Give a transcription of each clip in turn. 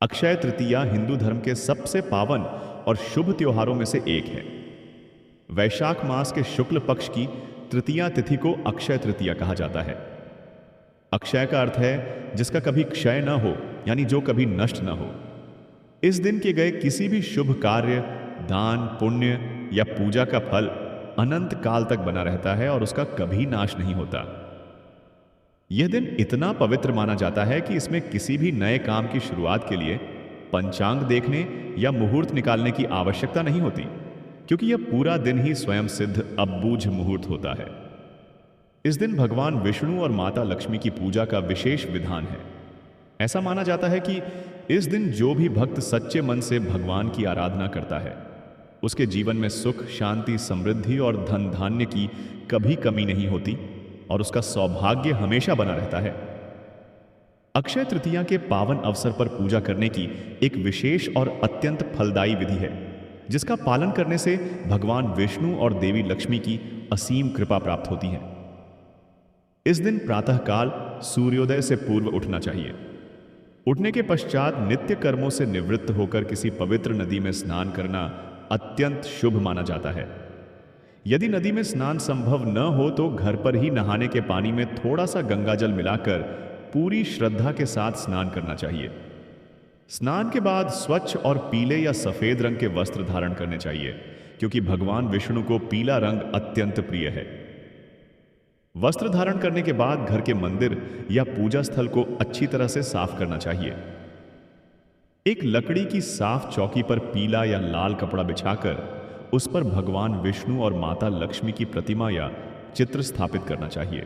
अक्षय तृतीया हिंदू धर्म के सबसे पावन और शुभ त्योहारों में से एक है। वैशाख मास के शुक्ल पक्ष की तृतीया तिथि को अक्षय तृतीया कहा जाता है। अक्षय का अर्थ है जिसका कभी क्षय न हो, यानी जो कभी नष्ट न हो। इस दिन के गए किसी भी शुभ कार्य, दान, पुण्य या पूजा का फल अनंत काल तक बना रहता है और उसका कभी नाश नहीं होता। यह दिन इतना पवित्र माना जाता है कि इसमें किसी भी नए काम की शुरुआत के लिए पंचांग देखने या मुहूर्त निकालने की आवश्यकता नहीं होती, क्योंकि यह पूरा दिन ही स्वयं सिद्ध अबूझ मुहूर्त होता है। इस दिन भगवान विष्णु और माता लक्ष्मी की पूजा का विशेष विधान है। ऐसा माना जाता है कि इस दिन जो भी भक्त सच्चे मन से भगवान की आराधना करता है, उसके जीवन में सुख, शांति, समृद्धि और धन धान्य की कभी कमी नहीं होती और उसका सौभाग्य हमेशा बना रहता है। अक्षय तृतीया के पावन अवसर पर पूजा करने की एक विशेष और अत्यंत फलदायी विधि है, जिसका पालन करने से भगवान विष्णु और देवी लक्ष्मी की असीम कृपा प्राप्त होती है। इस दिन प्रातःकाल सूर्योदय से पूर्व उठना चाहिए। उठने के पश्चात नित्य कर्मों से निवृत्त होकर किसी पवित्र नदी में स्नान करना अत्यंत शुभ माना जाता है। यदि नदी में स्नान संभव न हो तो घर पर ही नहाने के पानी में थोड़ा सा गंगाजल मिलाकर पूरी श्रद्धा के साथ स्नान करना चाहिए। स्नान के बाद स्वच्छ और पीले या सफेद रंग के वस्त्र धारण करने चाहिए, क्योंकि भगवान विष्णु को पीला रंग अत्यंत प्रिय है। वस्त्र धारण करने के बाद घर के मंदिर या पूजा स्थल को अच्छी तरह से साफ करना चाहिए। एक लकड़ी की साफ चौकी पर पीला या लाल कपड़ा बिछाकर उस पर भगवान विष्णु और माता लक्ष्मी की प्रतिमा या चित्र स्थापित करना चाहिए।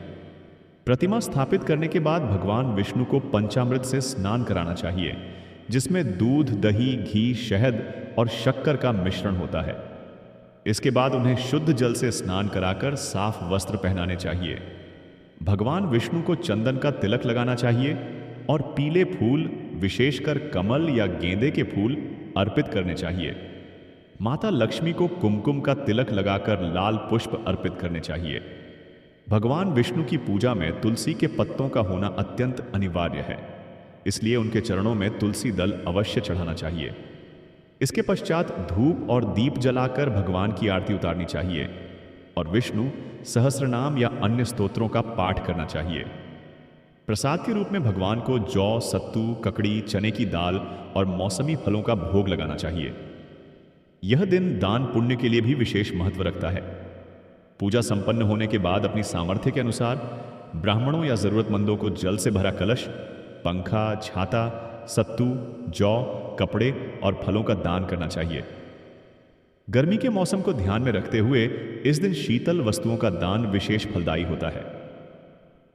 प्रतिमा स्थापित करने के बाद भगवान विष्णु को पंचामृत से स्नान कराना चाहिए, जिसमें दूध, दही, घी, शहद और शक्कर का मिश्रण होता है। इसके बाद उन्हें शुद्ध जल से स्नान कराकर साफ वस्त्र पहनाने चाहिए। भगवान विष्णु को चंदन का तिलक लगाना चाहिए और पीले फूल, विशेषकर कमल या गेंदे के फूल अर्पित करने चाहिए। माता लक्ष्मी को कुमकुम का तिलक लगाकर लाल पुष्प अर्पित करने चाहिए। भगवान विष्णु की पूजा में तुलसी के पत्तों का होना अत्यंत अनिवार्य है, इसलिए उनके चरणों में तुलसी दल अवश्य चढ़ाना चाहिए। इसके पश्चात धूप और दीप जलाकर भगवान की आरती उतारनी चाहिए और विष्णु सहस्रनाम या अन्य स्तोत्रों का पाठ करना चाहिए। प्रसाद के रूप में भगवान को जौ, सत्तू, ककड़ी, चने की दाल और मौसमी फलों का भोग लगाना चाहिए। यह दिन दान पुण्य के लिए भी विशेष महत्व रखता है। पूजा संपन्न होने के बाद अपनी सामर्थ्य के अनुसार ब्राह्मणों या जरूरतमंदों को जल से भरा कलश, पंखा, छाता, सत्तू, जौ, कपड़े और फलों का दान करना चाहिए। गर्मी के मौसम को ध्यान में रखते हुए इस दिन शीतल वस्तुओं का दान विशेष फलदायी होता है।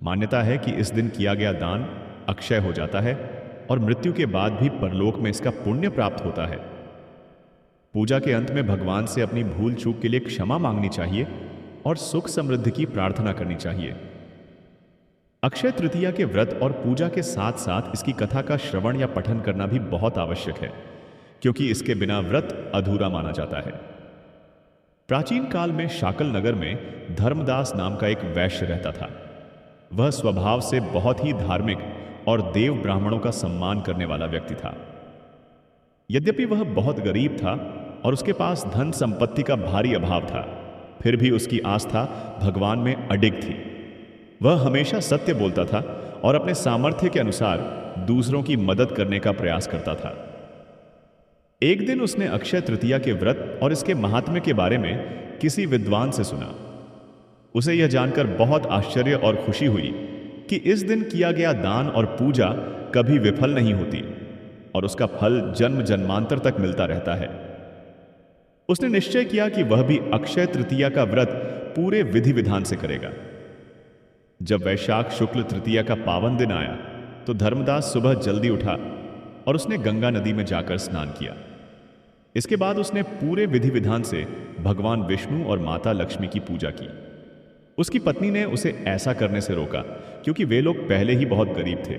मान्यता है कि इस दिन किया गया दान अक्षय हो जाता है और मृत्यु के बाद भी परलोक में इसका पुण्य प्राप्त होता है। पूजा के अंत में भगवान से अपनी भूल चूक के लिए क्षमा मांगनी चाहिए और सुख समृद्धि की प्रार्थना करनी चाहिए। अक्षय तृतीया के व्रत और पूजा के साथ साथ इसकी कथा का श्रवण या पठन करना भी बहुत आवश्यक है, क्योंकि इसके बिना व्रत अधूरा माना जाता है। प्राचीन काल में शाकल नगर में धर्मदास नाम का एक वैश्य रहता था। वह स्वभाव से बहुत ही धार्मिक और देव ब्राह्मणों का सम्मान करने वाला व्यक्ति था। यद्यपि वह बहुत गरीब था और उसके पास धन संपत्ति का भारी अभाव था, फिर भी उसकी आस्था भगवान में अडिग थी। वह हमेशा सत्य बोलता था और अपने सामर्थ्य के अनुसार दूसरों की मदद करने का प्रयास करता था। एक दिन उसने अक्षय तृतीया के व्रत और इसके महात्म्य के बारे में किसी विद्वान से सुना। उसे यह जानकर बहुत आश्चर्य और खुशी हुई कि इस दिन किया गया दान और पूजा कभी विफल नहीं होती और उसका फल जन्म जन्मांतर तक मिलता रहता है। उसने निश्चय किया कि वह भी अक्षय तृतीया का व्रत पूरे विधि विधान से करेगा। जब वैशाख शुक्ल तृतीया का पावन दिन आया तो धर्मदास सुबह जल्दी उठा और उसने गंगा नदी में जाकर स्नान किया। इसके बाद उसने पूरे विधि विधान से भगवान विष्णु और माता लक्ष्मी की पूजा की। उसकी पत्नी ने उसे ऐसा करने से रोका, क्योंकि वे लोग पहले ही बहुत गरीब थे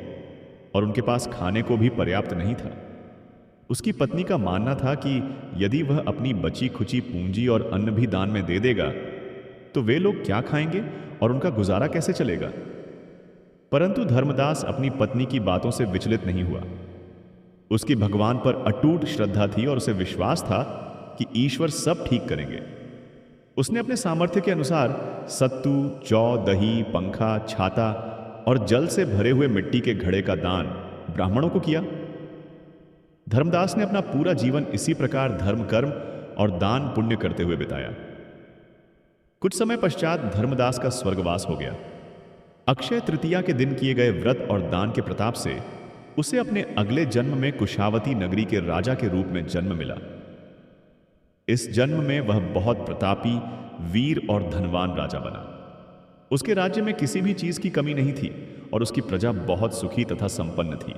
और उनके पास खाने को भी पर्याप्त नहीं था। उसकी पत्नी का मानना था कि यदि वह अपनी बची खुची पूंजी और अन्न भी दान में दे देगा तो वे लोग क्या खाएंगे और उनका गुजारा कैसे चलेगा। परंतु धर्मदास अपनी पत्नी की बातों से विचलित नहीं हुआ। उसकी भगवान पर अटूट श्रद्धा थी और उसे विश्वास था कि ईश्वर सब ठीक करेंगे। उसने अपने सामर्थ्य के अनुसार सत्तू, जौ, दही, पंखा, छाता और जल से भरे हुए मिट्टी के घड़े का दान ब्राह्मणों को किया। धर्मदास ने अपना पूरा जीवन इसी प्रकार धर्म, कर्म और दान पुण्य करते हुए बिताया। कुछ समय पश्चात धर्मदास का स्वर्गवास हो गया। अक्षय तृतीया के दिन किए गए व्रत और दान के प्रताप से उसे अपने अगले जन्म में कुशावती नगरी के राजा के रूप में जन्म मिला। इस जन्म में वह बहुत प्रतापी, वीर और धनवान राजा बना। उसके राज्य में किसी भी चीज की कमी नहीं थी और उसकी प्रजा बहुत सुखी तथा संपन्न थी।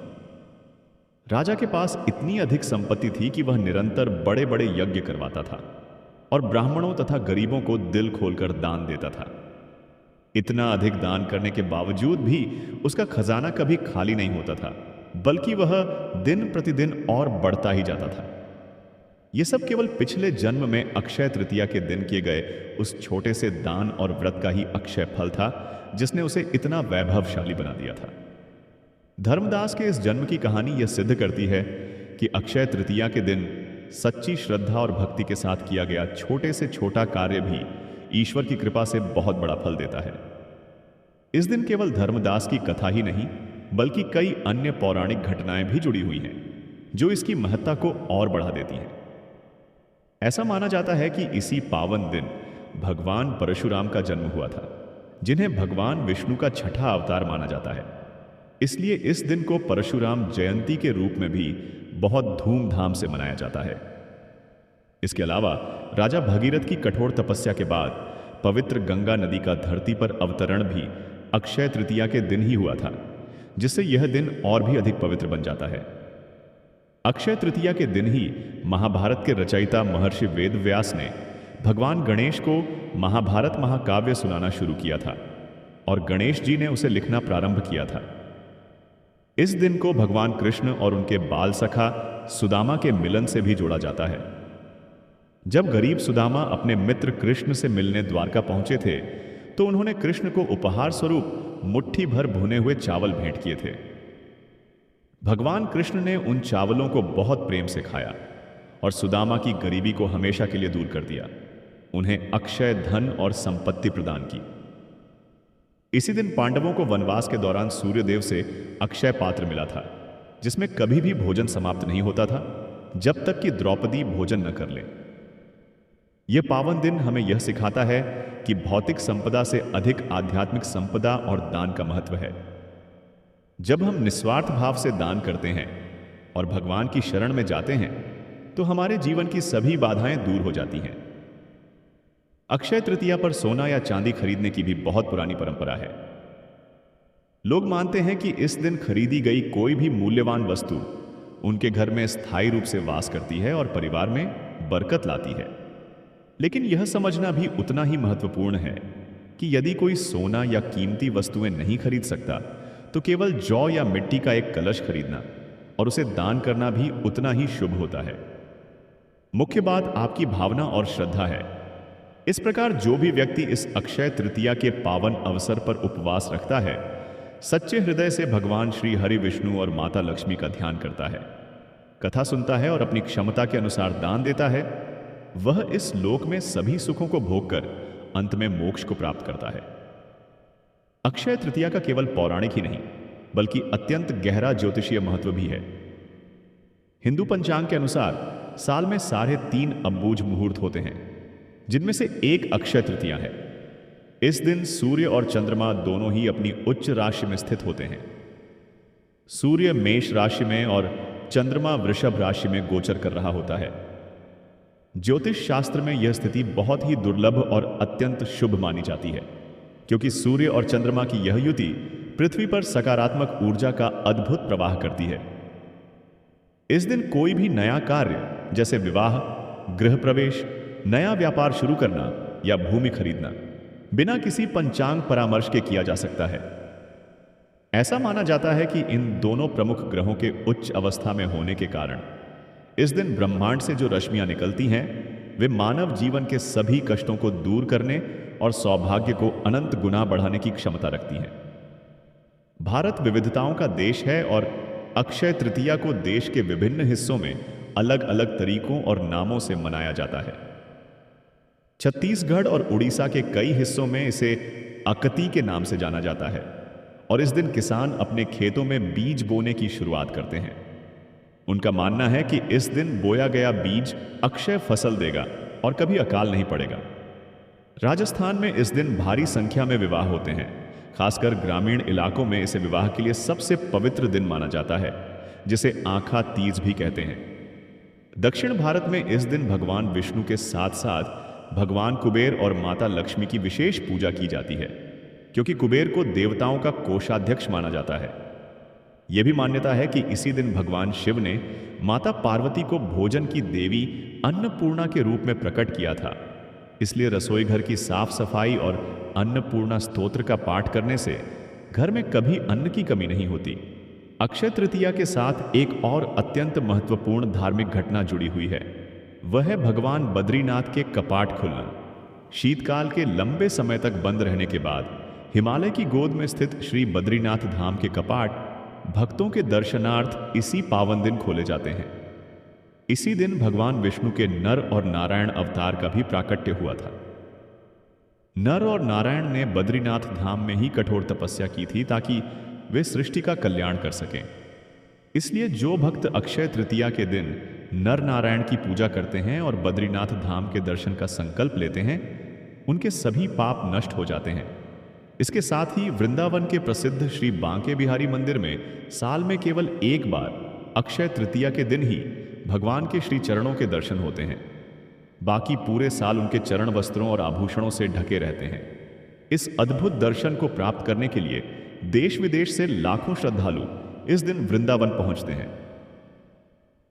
राजा के पास इतनी अधिक संपत्ति थी कि वह निरंतर बड़े बड़े यज्ञ करवाता था और ब्राह्मणों तथा गरीबों को दिल खोलकर दान देता था। इतना अधिक दान करने के बावजूद भी उसका खजाना कभी खाली नहीं होता था, बल्कि वह दिन प्रतिदिन और बढ़ता ही जाता था। यह सब केवल पिछले जन्म में अक्षय तृतीया के दिन किए गए उस छोटे से दान और व्रत का ही अक्षय फल था, जिसने उसे इतना वैभवशाली बना दिया था। धर्मदास के इस जन्म की कहानी यह सिद्ध करती है कि अक्षय तृतीया के दिन सच्ची श्रद्धा और भक्ति के साथ किया गया छोटे से छोटा कार्य भी ईश्वर की कृपा से बहुत बड़ा फल देता है। इस दिन केवल धर्मदास की कथा ही नहीं, बल्कि कई अन्य पौराणिक घटनाएं भी जुड़ी हुई हैं, जो इसकी महत्ता को और बढ़ा देती हैं। ऐसा माना जाता है कि इसी पावन दिन भगवान परशुराम का जन्म हुआ था, जिन्हें भगवान विष्णु का छठा अवतार माना जाता है। इसलिए इस दिन को परशुराम जयंती के रूप में भी बहुत धूमधाम से मनाया जाता है। इसके अलावा राजा भगीरथ की कठोर तपस्या के बाद पवित्र गंगा नदी का धरती पर अवतरण भी अक्षय तृतीया के दिन ही हुआ था, जिससे यह दिन और भी अधिक पवित्र बन जाता है। अक्षय तृतीया के दिन ही महाभारत के रचयिता महर्षि वेदव्यास ने भगवान गणेश को महाभारत महाकाव्य सुनाना शुरू किया था और गणेश जी ने उसे लिखना प्रारंभ किया था। इस दिन को भगवान कृष्ण और उनके बाल सखा सुदामा के मिलन से भी जोड़ा जाता है। जब गरीब सुदामा अपने मित्र कृष्ण से मिलने द्वारका पहुंचे थे, तो उन्होंने कृष्ण को उपहार स्वरूप मुट्ठी भर भुने हुए चावल भेंट किए थे। भगवान कृष्ण ने उन चावलों को बहुत प्रेम से खाया और सुदामा की गरीबी को हमेशा के लिए दूर कर दिया, उन्हें अक्षय धन और संपत्ति प्रदान की। इसी दिन पांडवों को वनवास के दौरान सूर्यदेव से अक्षय पात्र मिला था, जिसमें कभी भी भोजन समाप्त नहीं होता था जब तक कि द्रौपदी भोजन न कर ले। यह पावन दिन हमें यह सिखाता है कि भौतिक संपदा से अधिक आध्यात्मिक संपदा और दान का महत्व है। जब हम निस्वार्थ भाव से दान करते हैं और भगवान की शरण में जाते हैं, तो हमारे जीवन की सभी बाधाएं दूर हो जाती हैं। अक्षय तृतीया पर सोना या चांदी खरीदने की भी बहुत पुरानी परंपरा है। लोग मानते हैं कि इस दिन खरीदी गई कोई भी मूल्यवान वस्तु उनके घर में स्थायी रूप से वास करती है और परिवार में बरकत लाती है। लेकिन यह समझना भी उतना ही महत्वपूर्ण है कि यदि कोई सोना या कीमती वस्तुएं नहीं खरीद सकता, तो केवल जौ या मिट्टी का एक कलश खरीदना और उसे दान करना भी उतना ही शुभ होता है। मुख्य बात आपकी भावना और श्रद्धा है। इस प्रकार जो भी व्यक्ति इस अक्षय तृतीया के पावन अवसर पर उपवास रखता है, सच्चे हृदय से भगवान श्री हरि विष्णु और माता लक्ष्मी का ध्यान करता है, कथा सुनता है और अपनी क्षमता के अनुसार दान देता है, वह इस लोक में सभी सुखों को भोगकर अंत में मोक्ष को प्राप्त करता है। अक्षय तृतीया का केवल पौराणिक ही नहीं, बल्कि अत्यंत गहरा ज्योतिषीय महत्व भी है। हिंदू पंचांग के अनुसार साल में 3.5 अम्बुज मुहूर्त होते हैं, जिनमें से एक अक्षय तृतीया है। इस दिन सूर्य और चंद्रमा दोनों ही अपनी उच्च राशि में स्थित होते हैं। सूर्य मेष राशि में और चंद्रमा वृषभ राशि में गोचर कर रहा होता है। ज्योतिष शास्त्र में यह स्थिति बहुत ही दुर्लभ और अत्यंत शुभ मानी जाती है, क्योंकि सूर्य और चंद्रमा की यह युति पृथ्वी पर सकारात्मक ऊर्जा का अद्भुत प्रवाह करती है। इस दिन कोई भी नया कार्य जैसे विवाह, गृह प्रवेश, नया व्यापार शुरू करना या भूमि खरीदना बिना किसी पंचांग परामर्श के किया जा सकता है। ऐसा माना जाता है कि इन दोनों प्रमुख ग्रहों के उच्च अवस्था में होने के कारण इस दिन ब्रह्मांड से जो रश्मियां निकलती हैं, वे मानव जीवन के सभी कष्टों को दूर करने और सौभाग्य को अनंत गुना बढ़ाने की क्षमता रखती हैं। भारत विविधताओं का देश है और अक्षय तृतीया को देश के विभिन्न हिस्सों में अलग अलग तरीकों और नामों से मनाया जाता है। छत्तीसगढ़ और उड़ीसा के कई हिस्सों में इसे अकती के नाम से जाना जाता है और इस दिन किसान अपने खेतों में बीज बोने की शुरुआत करते हैं। उनका मानना है कि इस दिन बोया गया बीज अक्षय फसल देगा और कभी अकाल नहीं पड़ेगा। राजस्थान में इस दिन भारी संख्या में विवाह होते हैं। खासकर ग्रामीण इलाकों में इसे विवाह के लिए सबसे पवित्र दिन माना जाता है, जिसे आँखा तीज भी कहते हैं। दक्षिण भारत में इस दिन भगवान विष्णु के साथ साथ भगवान कुबेर और माता लक्ष्मी की विशेष पूजा की जाती है, क्योंकि कुबेर को देवताओं का कोषाध्यक्ष माना जाता है। यह भी मान्यता है कि इसी दिन भगवान शिव ने माता पार्वती को भोजन की देवी अन्नपूर्णा के रूप में प्रकट किया था। इसलिए रसोई घर की साफ सफाई और अन्नपूर्णा स्तोत्र का पाठ करने से घर में कभी अन्न की कमी नहीं होती। अक्षय तृतीया के साथ एक और अत्यंत महत्वपूर्ण धार्मिक घटना जुड़ी हुई है। वह है भगवान बद्रीनाथ के कपाट खुलना। शीतकाल के लंबे समय तक बंद रहने के बाद हिमालय की गोद में स्थित श्री बद्रीनाथ धाम के कपाट भक्तों के दर्शनार्थ इसी पावन दिन खोले जाते हैं। इसी दिन भगवान विष्णु के नर और नारायण अवतार का भी प्राकट्य हुआ था। नर और नारायण ने बद्रीनाथ धाम में ही कठोर तपस्या की थी ताकि वे सृष्टि का कल्याण कर सकें। इसलिए जो भक्त अक्षय तृतीया के दिन नर नारायण की पूजा करते हैं और बद्रीनाथ धाम के दर्शन का संकल्प लेते हैं, उनके सभी पाप नष्ट हो जाते हैं। इसके साथ ही वृंदावन के प्रसिद्ध श्री बांके बिहारी मंदिर में साल में केवल एक बार अक्षय तृतीया के दिन ही भगवान के श्री चरणों के दर्शन होते हैं। बाकी पूरे साल उनके चरण वस्त्रों और आभूषणों से ढके रहते हैं। इस अद्भुत दर्शन को प्राप्त करने के लिए देश विदेश से लाखों श्रद्धालु इस दिन वृंदावन पहुंचते हैं।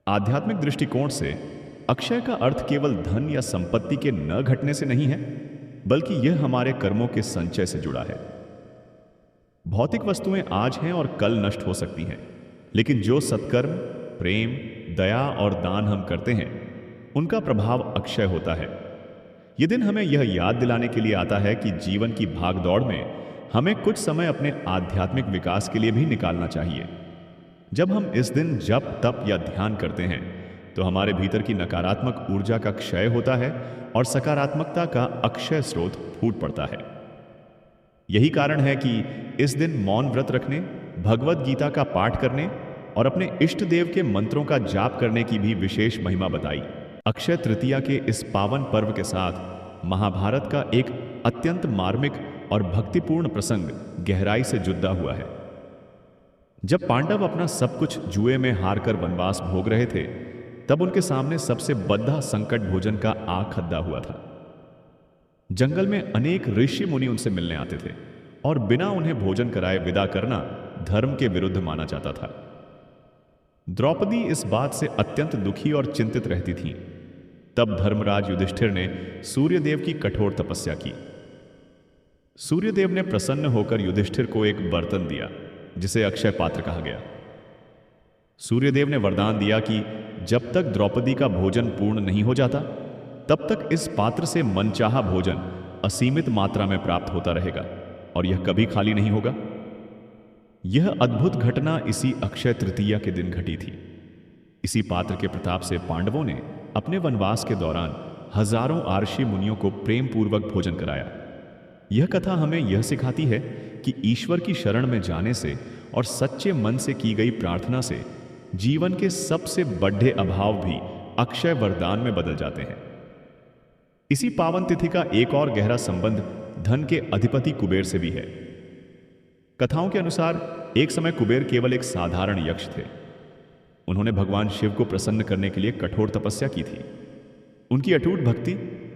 आध्यात्मिक दृष्टिकोण से अक्षय का अर्थ केवल धन या संपत्ति के न घटने से नहीं है, बल्कि यह हमारे कर्मों के संचय से जुड़ा है। भौतिक वस्तुएं आज हैं और कल नष्ट हो सकती हैं, लेकिन जो सत्कर्म, प्रेम, दया और दान हम करते हैं, उनका प्रभाव अक्षय होता है। यह दिन हमें यह याद दिलाने के लिए आता है कि जीवन की भागदौड़ में हमें कुछ समय अपने आध्यात्मिक विकास के लिए भी निकालना चाहिए। जब हम इस दिन जप, तप या ध्यान करते हैं, तो हमारे भीतर की नकारात्मक ऊर्जा का क्षय होता है और सकारात्मकता का अक्षय स्रोत फूट पड़ता है। यही कारण है कि इस दिन मौन व्रत रखने, भगवत गीता का पाठ करने और अपने इष्ट देव के मंत्रों का जाप करने की भी विशेष महिमा बताई। अक्षय तृतीया के इस पावन पर्व के साथ महाभारत का एक अत्यंत मार्मिक और भक्तिपूर्ण प्रसंग गहराई से जुड़ा हुआ है। जब पांडव अपना सब कुछ जुए में हारकर वनवास भोग रहे थे, तब उनके सामने सबसे बद्धा संकट भोजन का आग खद्दा हुआ था। जंगल में अनेक ऋषि मुनि उनसे मिलने आते थे और बिना उन्हें भोजन कराए विदा करना धर्म के विरुद्ध माना जाता था। द्रौपदी इस बात से अत्यंत दुखी और चिंतित रहती थी। तब धर्मराज युधिष्ठिर ने सूर्यदेव की कठोर तपस्या की। सूर्यदेव ने प्रसन्न होकर युधिष्ठिर को एक बर्तन दिया, जिसे अक्षय पात्र कहा गया। सूर्यदेव ने वरदान दिया कि जब तक द्रौपदी का भोजन पूर्ण नहीं हो जाता, तब तक इस पात्र से मनचाहा भोजन असीमित मात्रा में प्राप्त होता रहेगा और यह कभी खाली नहीं होगा। यह अद्भुत घटना इसी अक्षय तृतीया के दिन घटी थी। इसी पात्र के प्रताप से पांडवों ने अपने वनवास के दौरान हजारों आर्षि मुनियों को प्रेम पूर्वक भोजन कराया। यह कथा हमें यह सिखाती है कि ईश्वर की शरण में जाने से और सच्चे मन से की गई प्रार्थना से जीवन के सबसे बड़े अभाव भी अक्षय वरदान में बदल जाते हैं। इसी पावन तिथि का एक और गहरा संबंध धन के अधिपति कुबेर से भी है। कथाओं के अनुसार एक समय कुबेर केवल एक साधारण यक्ष थे। उन्होंने भगवान शिव को प्रसन्न करने के लिए कठोर तपस्या की थी। उनकी अटूट भक्ति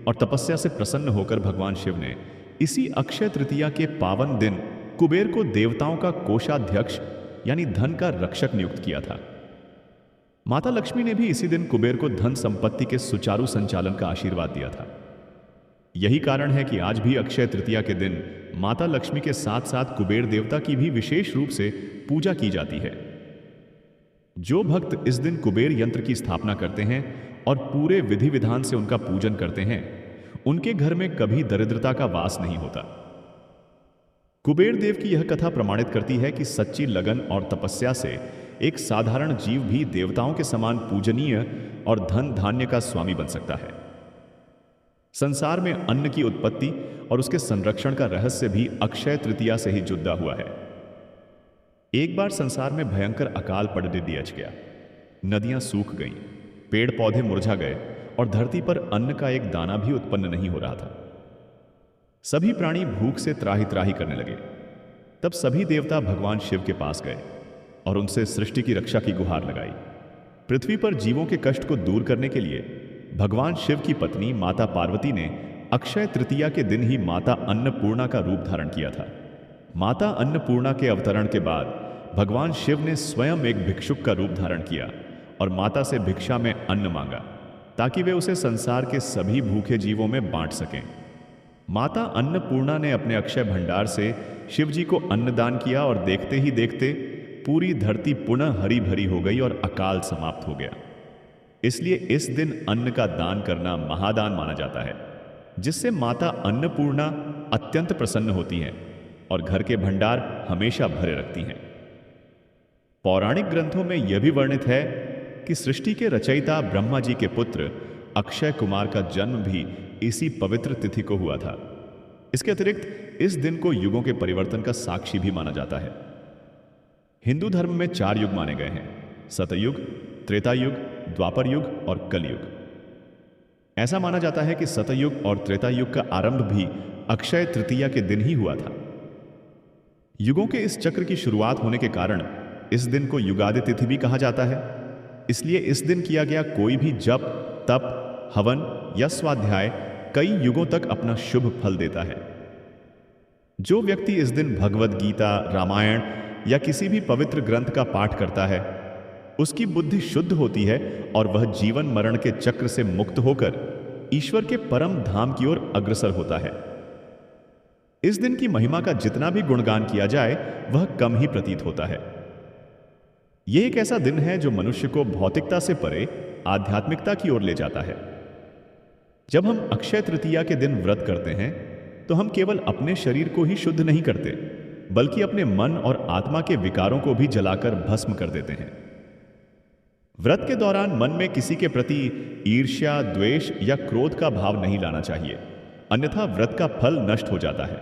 और तपस्या से प्रसन्न होकर भगवान शिव ने इसी अक्षय तृतीया के पावन दिन कुबेर को देवताओं का कोषाध्यक्ष यानी धन का रक्षक नियुक्त किया था। माता लक्ष्मी ने भी इसी दिन कुबेर को धन संपत्ति के सुचारू संचालन का आशीर्वाद दिया था। यही कारण है कि आज भी अक्षय तृतीया के दिन माता लक्ष्मी के साथ साथ कुबेर देवता की भी विशेष रूप से पूजा की जाती है। जो भक्त इस दिन कुबेर यंत्र की स्थापना करते हैं और पूरे विधि विधान से उनका पूजन करते हैं, उनके घर में कभी दरिद्रता का वास नहीं होता। कुबेर देव की यह कथा प्रमाणित करती है कि सच्ची लगन और तपस्या से एक साधारण जीव भी देवताओं के समान पूजनीय और धन धान्य का स्वामी बन सकता है। संसार में अन्न की उत्पत्ति और उसके संरक्षण का रहस्य भी अक्षय तृतीया से ही जुड़ा हुआ है। एक बार संसार में भयंकर अकाल पड़ने दिया गया। नदियां सूख गईं, पेड़ पौधे मुरझा गए और धरती पर अन्न का एक दाना भी उत्पन्न नहीं हो रहा था। सभी प्राणी भूख से त्राही त्राही करने लगे। तब सभी देवता भगवान शिव के पास गए और उनसे सृष्टि की रक्षा की गुहार लगाई। पृथ्वी पर जीवों के कष्ट को दूर करने के लिए भगवान शिव की पत्नी माता पार्वती ने अक्षय तृतीया के दिन ही माता अन्नपूर्णा का रूप धारण किया था। माता अन्नपूर्णा के अवतरण के बाद भगवान शिव ने स्वयं एक भिक्षुक का रूप धारण किया और माता से भिक्षा में अन्न मांगा ताकि वे उसे संसार के सभी भूखे जीवों में बांट सकें। माता अन्नपूर्णा ने अपने अक्षय भंडार से शिव जी को अन्नदान किया और देखते ही देखते पूरी धरती पुनः हरी भरी हो गई और अकाल समाप्त हो गया। इसलिए इस दिन अन्न का दान करना महादान माना जाता है, जिससे माता अन्नपूर्णा अत्यंत प्रसन्न होती हैं और घर के भंडार हमेशा भरे रखती हैं। पौराणिक ग्रंथों में यह भी वर्णित है कि सृष्टि के रचयिता ब्रह्मा जी के पुत्र अक्षय कुमार का जन्म भी इसी पवित्र तिथि को हुआ था। इसके अतिरिक्त इस दिन को युगों के परिवर्तन का साक्षी भी माना जाता है। हिंदू धर्म में 4 युग माने गए हैं: सतयुग, त्रेता युग, द्वापर युग और कलयुग। ऐसा माना जाता है कि सतयुग और त्रेता युग का आरंभ भी अक्षय तृतीया के दिन ही हुआ था। युगों के इस चक्र की शुरुआत होने के कारण इस दिन को युगादि तिथि भी कहा जाता है। इसलिए इस दिन किया गया कोई भी जप, तप, हवन या स्वाध्याय कई युगों तक अपना शुभ फल देता है। जो व्यक्ति इस दिन भगवद गीता, रामायण या किसी भी पवित्र ग्रंथ का पाठ करता है, उसकी बुद्धि शुद्ध होती है और वह जीवन मरण के चक्र से मुक्त होकर ईश्वर के परम धाम की ओर अग्रसर होता है। इस दिन की महिमा का जितना भी गुणगान किया जाए वह कम ही प्रतीत होता है। यह एक ऐसा दिन है जो मनुष्य को भौतिकता से परे आध्यात्मिकता की ओर ले जाता है। जब हम अक्षय तृतीया के दिन व्रत करते हैं तो हम केवल अपने शरीर को ही शुद्ध नहीं करते, बल्कि अपने मन और आत्मा के विकारों को भी जलाकर भस्म कर देते हैं। व्रत के दौरान मन में किसी के प्रति ईर्ष्या, द्वेष या क्रोध का भाव नहीं लाना चाहिए, अन्यथा व्रत का फल नष्ट हो जाता है।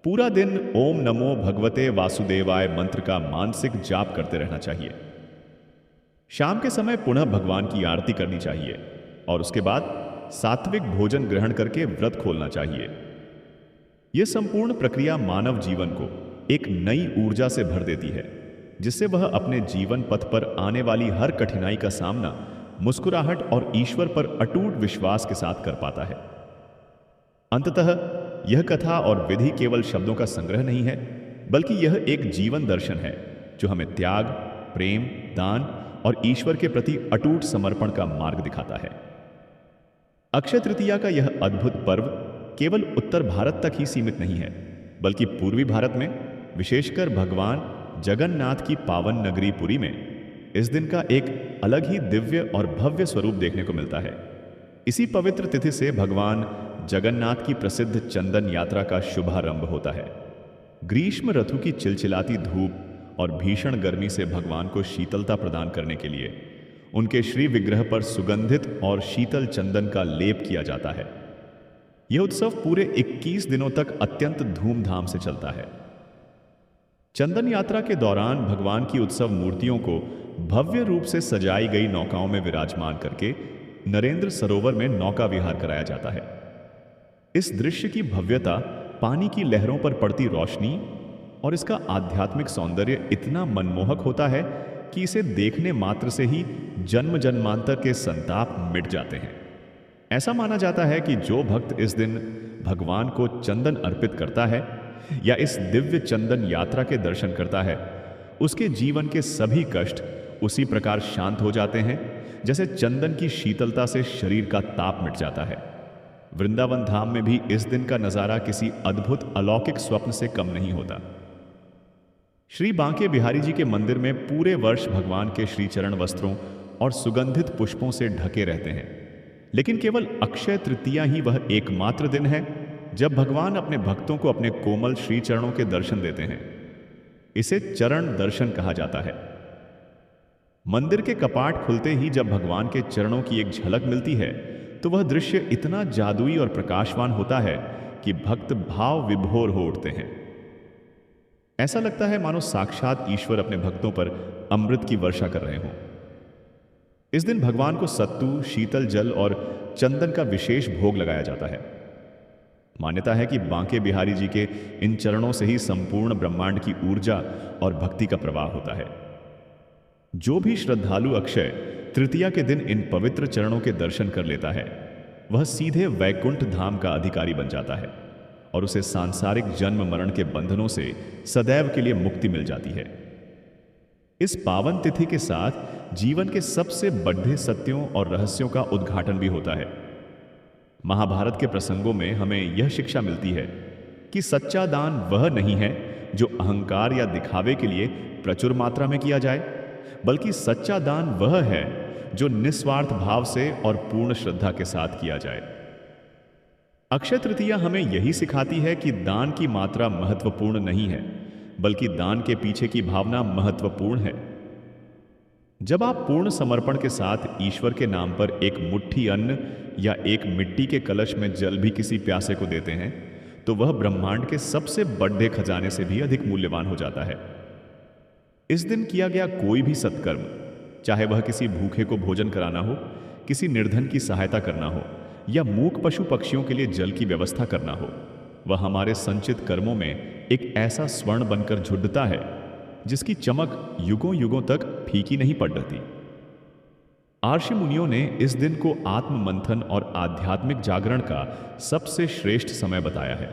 पूरा दिन ओम नमो भगवते वासुदेवाय मंत्र का मानसिक जाप करते रहना चाहिए। शाम के समय पुनः भगवान की आरती करनी चाहिए और उसके बाद सात्विक भोजन ग्रहण करके व्रत खोलना चाहिए। यह संपूर्ण प्रक्रिया मानव जीवन को एक नई ऊर्जा से भर देती है, जिससे वह अपने जीवन पथ पर आने वाली हर कठिनाई का सामना मुस्कुराहट और ईश्वर पर अटूट विश्वास के साथ कर पाता है। अंततः यह कथा और विधि केवल शब्दों का संग्रह नहीं है, बल्कि यह एक जीवन दर्शन है जो हमें त्याग, प्रेम, दान और ईश्वर के प्रति अटूट समर्पण का मार्ग दिखाता है। अक्षय तृतीया का यह अद्भुत पर्व केवल उत्तर भारत तक ही सीमित नहीं है, बल्कि पूर्वी भारत में, विशेषकर भगवान जगन्नाथ की पावन नगरी पुरी में इस दिन का एक अलग ही दिव्य और भव्य स्वरूप देखने को मिलता है। इसी पवित्र तिथि से भगवान जगन्नाथ की प्रसिद्ध चंदन यात्रा का शुभारंभ होता है। ग्रीष्म ऋतु की चिलचिलाती धूप और भीषण गर्मी से भगवान को शीतलता प्रदान करने के लिए उनके श्री विग्रह पर सुगंधित और शीतल चंदन का लेप किया जाता है। यह उत्सव पूरे 21 दिनों तक अत्यंत धूमधाम से चलता है। चंदन यात्रा के दौरान भगवान की उत्सव मूर्तियों को भव्य रूप से सजाई गई नौकाओं में विराजमान करके नरेंद्र सरोवर में नौका विहार कराया जाता है। इस दृश्य की भव्यता, पानी की लहरों पर पड़ती रोशनी और इसका आध्यात्मिक सौंदर्य इतना मनमोहक होता है कि इसे देखने मात्र से ही जन्म जन्मांतर के संताप मिट जाते हैं। ऐसा माना जाता है कि जो भक्त इस दिन भगवान को चंदन अर्पित करता है या इस दिव्य चंदन यात्रा के दर्शन करता है, उसके जीवन के सभी कष्ट उसी प्रकार शांत हो जाते हैं जैसे चंदन की शीतलता से शरीर का ताप मिट जाता है। वृंदावन धाम में भी इस दिन का नजारा किसी अद्भुत अलौकिक स्वप्न से कम नहीं होता। श्री बांके बिहारी जी के मंदिर में पूरे वर्ष भगवान के श्रीचरण वस्त्रों और सुगंधित पुष्पों से ढके रहते हैं, लेकिन केवल अक्षय तृतीया ही वह एकमात्र दिन है जब भगवान अपने भक्तों को अपने कोमल श्रीचरणों के दर्शन देते हैं। इसे चरण दर्शन कहा जाता है मंदिर के कपाट खुलते ही जब भगवान के चरणों की एक झलक मिलती है तो वह दृश्य इतना जादुई और प्रकाशवान होता है कि भक्त भाव विभोर हो उठते हैं। ऐसा लगता है मानो साक्षात ईश्वर अपने भक्तों पर अमृत की वर्षा कर रहे हों। इस दिन भगवान को सत्तू, शीतल जल और चंदन का विशेष भोग लगाया जाता है। मान्यता है कि बांके बिहारी जी के इन चरणों से ही संपूर्ण ब्रह्मांड की ऊर्जा और भक्ति का प्रवाह होता है। जो भी श्रद्धालु अक्षय तृतीया के दिन इन पवित्र चरणों के दर्शन कर लेता है वह सीधे वैकुंठ धाम का अधिकारी बन जाता है और उसे सांसारिक जन्म मरण के बंधनों से सदैव के लिए मुक्ति मिल जाती है। इस पावन तिथि के साथ जीवन के सबसे बड़े सत्यों और रहस्यों का उद्घाटन भी होता है। महाभारत के प्रसंगों में हमें यह शिक्षा मिलती है कि सच्चा दान वह नहीं है जो अहंकार या दिखावे के लिए प्रचुर मात्रा में किया जाए, बल्कि सच्चा दान वह है जो निस्वार्थ भाव से और पूर्ण श्रद्धा के साथ किया जाए। अक्षय तृतीया हमें यही सिखाती है कि दान की मात्रा महत्वपूर्ण नहीं है, बल्कि दान के पीछे की भावना महत्वपूर्ण है। जब आप पूर्ण समर्पण के साथ ईश्वर के नाम पर एक मुट्ठी अन्न या एक मिट्टी के कलश में जल भी किसी प्यासे को देते हैं तो वह ब्रह्मांड के सबसे बड़े खजाने से भी अधिक मूल्यवान हो जाता है। इस दिन किया गया कोई भी सत्कर्म, चाहे वह किसी भूखे को भोजन कराना हो, किसी निर्धन की सहायता करना हो या मूक पशु पक्षियों के लिए जल की व्यवस्था करना हो, वह हमारे संचित कर्मों में एक ऐसा स्वर्ण बनकर झुंडता है जिसकी चमक युगों युगों तक फीकी नहीं पड़ रहती। आर्षि मुनियों ने इस दिन को आत्म मंथन और आध्यात्मिक जागरण का सबसे श्रेष्ठ समय बताया है।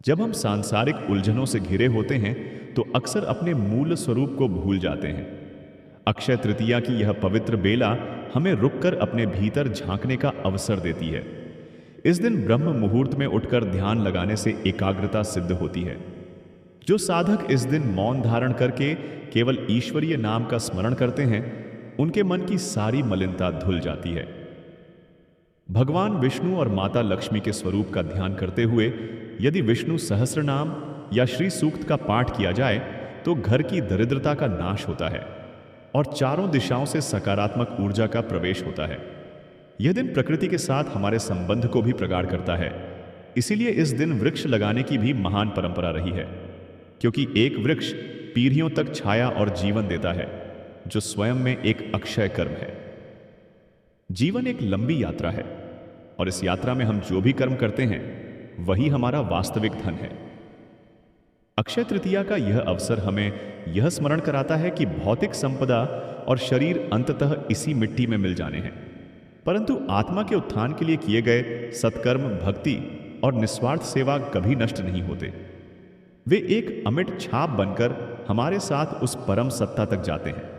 जब हम सांसारिक उलझनों से घिरे होते हैं तो अक्सर अपने मूल स्वरूप को भूल जाते हैं। अक्षय तृतीया की यह पवित्र बेला हमें रुककर अपने भीतर झांकने का अवसर देती है। इस दिन ब्रह्म मुहूर्त में उठकर ध्यान लगाने से एकाग्रता सिद्ध होती है। जो साधक इस दिन मौन धारण करके केवल ईश्वरीय नाम का स्मरण करते हैं उनके मन की सारी मलिनता धुल जाती है। भगवान विष्णु और माता लक्ष्मी के स्वरूप का ध्यान करते हुए यदि विष्णु सहस्र नाम या श्री सूक्त का पाठ किया जाए तो घर की दरिद्रता का नाश होता है और चारों दिशाओं से सकारात्मक ऊर्जा का प्रवेश होता है। यह दिन प्रकृति के साथ हमारे संबंध को भी प्रगाढ़ करता है। इसीलिए इस दिन वृक्ष लगाने की भी महान परंपरा रही है, क्योंकि एक वृक्ष पीढ़ियों तक छाया और जीवन देता है, जो स्वयं में एक अक्षय कर्म है। जीवन एक लंबी यात्रा है और इस यात्रा में हम जो भी कर्म करते हैं वही हमारा वास्तविक धन है। अक्षय तृतीया का यह अवसर हमें यह स्मरण कराता है कि भौतिक संपदा और शरीर अंततः इसी मिट्टी में मिल जाने हैं, परंतु आत्मा के उत्थान के लिए किए गए सत्कर्म, भक्ति और निस्वार्थ सेवा कभी नष्ट नहीं होते। वे एक अमिट छाप बनकर हमारे साथ उस परम सत्ता तक जाते हैं।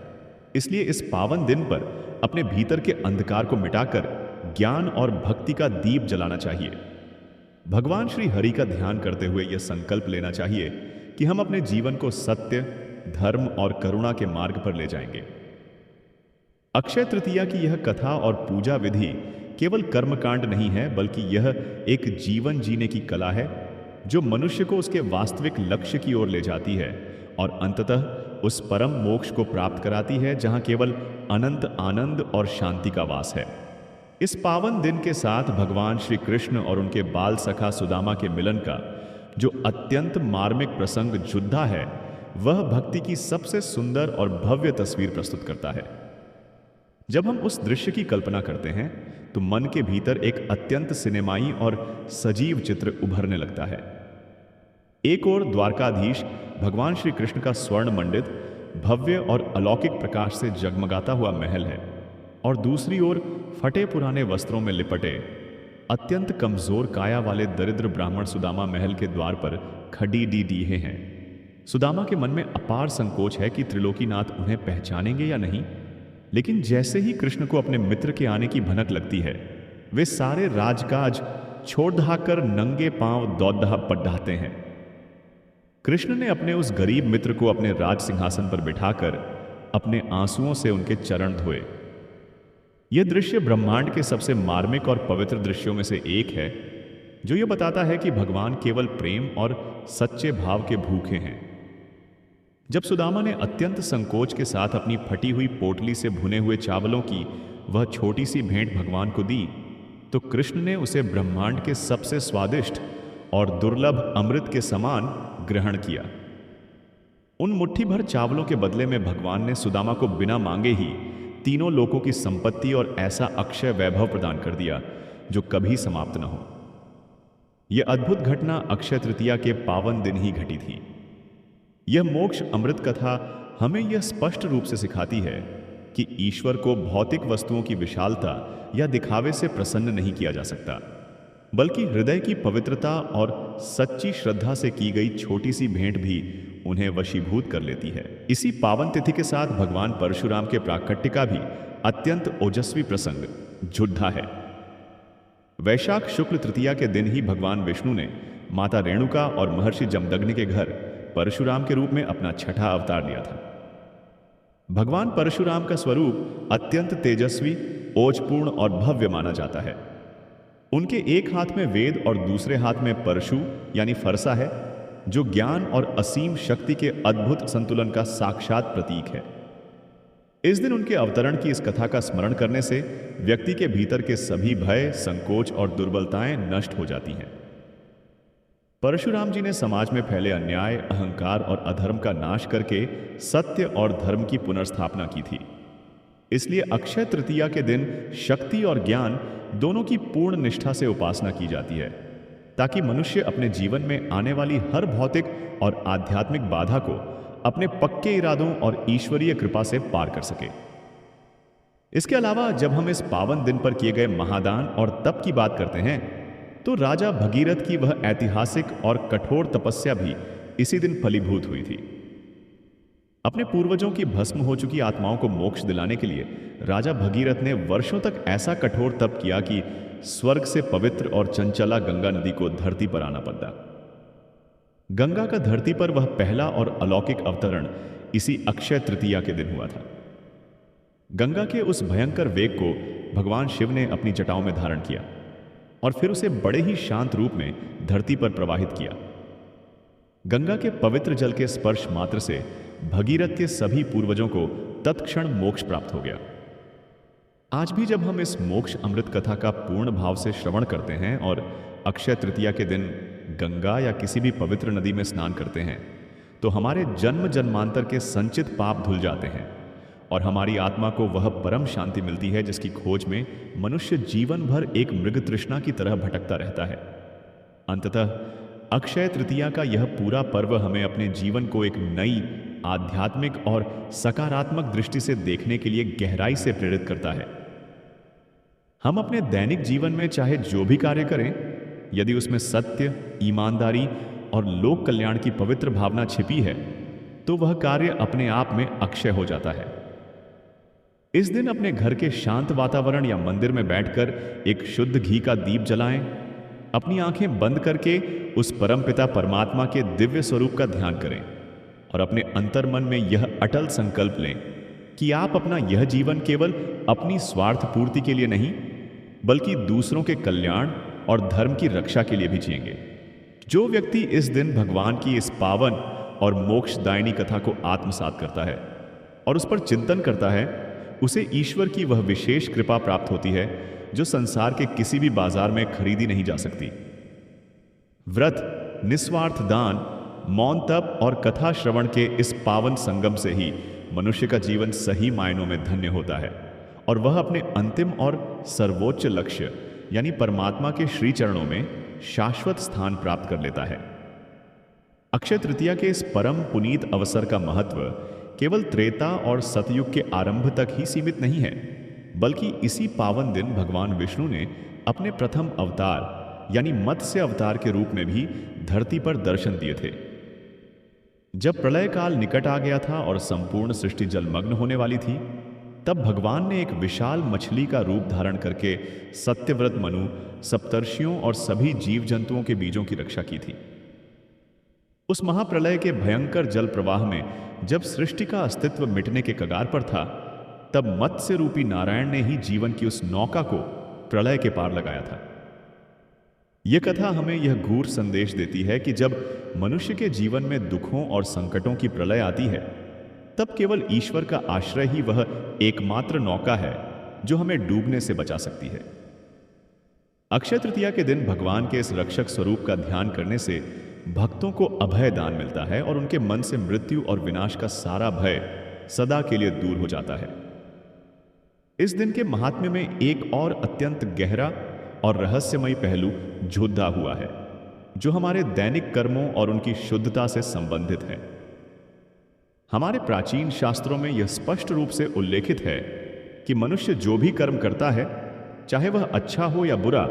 इसलिए इस पावन दिन पर अपने भीतर के अंधकार को मिटाकर ज्ञान और भक्ति का दीप जलाना चाहिए। भगवान श्री हरि का ध्यान करते हुए यह संकल्प लेना चाहिए कि हम अपने जीवन को सत्य, धर्म और करुणा के मार्ग पर ले जाएंगे। अक्षय तृतीया की यह कथा और पूजा विधि केवल कर्मकांड नहीं है, बल्कि यह एक जीवन जीने की कला है जो मनुष्य को उसके वास्तविक लक्ष्य की ओर ले जाती है और अंततः उस परम मोक्ष को प्राप्त कराती है जहां केवल अनंत आनंद और शांति का वास है। इस पावन दिन के साथ भगवान श्री कृष्ण और उनके बाल सखा सुदामा के मिलन का जो अत्यंत मार्मिक प्रसंग जुद्धा है, वह भक्ति की सबसे सुंदर और भव्य तस्वीर प्रस्तुत करता है। जब हम उस दृश्य की कल्पना करते हैं तो मन के भीतर एक अत्यंत सिनेमाई और सजीव चित्र उभरने लगता है। एक ओर द्वारकाधीश भगवान श्री कृष्ण का स्वर्ण मंडित भव्य और अलौकिक प्रकाश से जगमगाता हुआ महल है और दूसरी ओर फटे पुराने वस्त्रों में लिपटे अत्यंत कमजोर काया वाले दरिद्र ब्राह्मण सुदामा महल के द्वार पर खड़ी डीहे हैं। सुदामा के मन में अपार संकोच है कि त्रिलोकीनाथ उन्हें पहचानेंगे या नहीं, लेकिन जैसे ही कृष्ण को अपने मित्र के आने की भनक लगती है वे सारे राजकाज छोड़ दहाकर नंगे पांव दौड़ पढ़ाते हैं। कृष्ण ने अपने उस गरीब मित्र को अपने राज सिंहासन पर बिठाकर अपने आंसुओं से उनके चरण धोए। यह दृश्य ब्रह्मांड के सबसे मार्मिक और पवित्र दृश्यों में से एक है, जो यह बताता है कि भगवान केवल प्रेम और सच्चे भाव के भूखे हैं। जब सुदामा ने अत्यंत संकोच के साथ अपनी फटी हुई पोटली से भुने हुए चावलों की वह छोटी सी भेंट भगवान को दी, तो कृष्ण ने उसे ब्रह्मांड के सबसे स्वादिष्ट और दुर्लभ अमृत के समान ग्रहण किया। उन मुट्ठी भर चावलों के बदले में भगवान ने सुदामा को बिना मांगे ही तीनों लोकों की संपत्ति और ऐसा अक्षय वैभव प्रदान कर दिया जो कभी समाप्त न हो। यह अद्भुत घटना अक्षय तृतीया के पावन दिन ही घटी थी। यह मोक्ष अमृत कथा हमें यह स्पष्ट रूप से सिखाती है कि ईश्वर को भौतिक वस्तुओं की विशालता या दिखावे से प्रसन्न नहीं किया जा सकता, बल्कि हृदय की पवित्रता और सच्ची श्रद्धा से की गई छोटी सी भेंट भी उन्हें वशीभूत कर लेती है। इसी पावन तिथि के साथ भगवान परशुराम के प्राकट्य का भी अत्यंत ओजस्वी प्रसंग जुड्ढा है। वैशाख शुक्ल तृतीया के दिन ही भगवान विष्णु ने माता रेणुका और महर्षि जमदग्नि के घर परशुराम के रूप में अपना छठा अवतार लिया था। भगवान परशुराम का स्वरूप अत्यंत तेजस्वी, ओजपूर्ण और भव्य माना जाता है। उनके एक हाथ में वेद और दूसरे हाथ में परशु यानी फरसा है, जो ज्ञान और असीम शक्ति के अद्भुत संतुलन का साक्षात प्रतीक है। इस दिन उनके अवतरण की इस कथा का स्मरण करने से व्यक्ति के भीतर के सभी भय, संकोच और दुर्बलताएं नष्ट हो जाती हैं। परशुराम जी ने समाज में फैले अन्याय, अहंकार और अधर्म का नाश करके सत्य और धर्म की पुनर्स्थापना की थी। इसलिए अक्षय तृतीया के दिन शक्ति और ज्ञान दोनों की पूर्ण निष्ठा से उपासना की जाती है, ताकि मनुष्य अपने जीवन में आने वाली हर भौतिक और आध्यात्मिक बाधा को अपने पक्के इरादों और ईश्वरीय कृपा से पार कर सके। इसके अलावा जब हम इस पावन दिन पर किए गए महादान और तप की बात करते हैं, तो राजा भगीरथ की वह ऐतिहासिक और कठोर तपस्या भी इसी दिन फलीभूत हुई थी। अपने पूर्वजों की भस्म हो चुकी आत्माओं को मोक्ष दिलाने के लिए राजा भगीरथ ने वर्षों तक ऐसा कठोर तप किया कि स्वर्ग से पवित्र और चंचला गंगा नदी को धरती पर आना पड़ा। गंगा का धरती पर वह पहला और अलौकिक अवतरण इसी अक्षय तृतीया के दिन हुआ था। गंगा के उस भयंकर वेग को भगवान शिव ने अपनी जटाओं में धारण किया और फिर उसे बड़े ही शांत रूप में धरती पर प्रवाहित किया। गंगा के पवित्र जल के स्पर्श मात्र से भगीरथ के सभी पूर्वजों को तत्क्षण मोक्ष प्राप्त हो गया। आज भी जब हम इस मोक्ष अमृत कथा का पूर्ण भाव से श्रवण करते हैं और अक्षय तृतीया के दिन गंगा या किसी भी पवित्र नदी में स्नान करते हैं, तो हमारे जन्म जन्मांतर के संचित पाप धुल जाते हैं और हमारी आत्मा को वह परम शांति मिलती है जिसकी खोज में मनुष्य जीवन भर एक मृग तृष्णा की तरह भटकता रहता है। अंततः अक्षय तृतीया का यह पूरा पर्व हमें अपने जीवन को एक नई आध्यात्मिक और सकारात्मक दृष्टि से देखने के लिए गहराई से प्रेरित करता है। हम अपने दैनिक जीवन में चाहे जो भी कार्य करें, यदि उसमें सत्य, ईमानदारी और लोक कल्याण की पवित्र भावना छिपी है, तो वह कार्य अपने आप में अक्षय हो जाता है। इस दिन अपने घर के शांत वातावरण या मंदिर में बैठकर एक शुद्ध घी का दीप जलाएं, अपनी आंखें बंद करके उस परमपिता परमात्मा के दिव्य स्वरूप का ध्यान करें और अपने अंतर्मन में यह अटल संकल्प लें कि आप अपना यह जीवन केवल अपनी स्वार्थ पूर्ति के लिए नहीं, बल्कि दूसरों के कल्याण और धर्म की रक्षा के लिए भी जिएंगे। जो व्यक्ति इस दिन भगवान की इस पावन और मोक्षदायिनी कथा को आत्मसात करता है और उस पर चिंतन करता है, उसे ईश्वर की वह विशेष कृपा प्राप्त होती है जो संसार के किसी भी बाजार में खरीदी नहीं जा सकती। व्रत, निस्वार्थ दान, मौन तप और कथा श्रवण के इस पावन संगम से ही मनुष्य का जीवन सही मायनों में धन्य होता है और वह अपने अंतिम और सर्वोच्च लक्ष्य यानी परमात्मा के श्री चरणों में शाश्वत स्थान प्राप्त कर लेता है। अक्षय तृतीया के इस परम पुनीत अवसर का महत्व केवल त्रेता और सतयुग के आरंभ तक ही सीमित नहीं है, बल्कि इसी पावन दिन भगवान विष्णु ने अपने प्रथम अवतार यानी मत्स्य अवतार के रूप में भी धरती पर दर्शन दिए थे। जब प्रलय काल निकट आ गया था और संपूर्ण सृष्टि जलमग्न होने वाली थी, तब भगवान ने एक विशाल मछली का रूप धारण करके सत्यव्रत मनु, सप्तर्षियों और सभी जीव जंतुओं के बीजों की रक्षा की थी। उस महाप्रलय के भयंकर जल प्रवाह में जब सृष्टि का अस्तित्व मिटने के कगार पर था, तब मत्स्य रूपी नारायण ने ही जीवन की उस नौका को प्रलय के पार लगाया था। यह कथा हमें यह गूढ़ संदेश देती है कि जब मनुष्य के जीवन में दुखों और संकटों की प्रलय आती है, तब केवल ईश्वर का आश्रय ही वह एकमात्र नौका है जो हमें डूबने से बचा सकती है। अक्षय तृतीया के दिन भगवान के इस रक्षक स्वरूप का ध्यान करने से भक्तों को अभय दान मिलता है और उनके मन से मृत्यु और विनाश का सारा भय सदा के लिए दूर हो जाता है। इस दिन के महात्म्य में एक और अत्यंत गहरा और रहस्यमयी पहलू झुद्धा हुआ है, जो हमारे दैनिक कर्मों और उनकी शुद्धता से संबंधित है। हमारे प्राचीन शास्त्रों में यह स्पष्ट रूप से उल्लेखित है कि मनुष्य जो भी कर्म करता है, चाहे वह अच्छा हो या बुरा,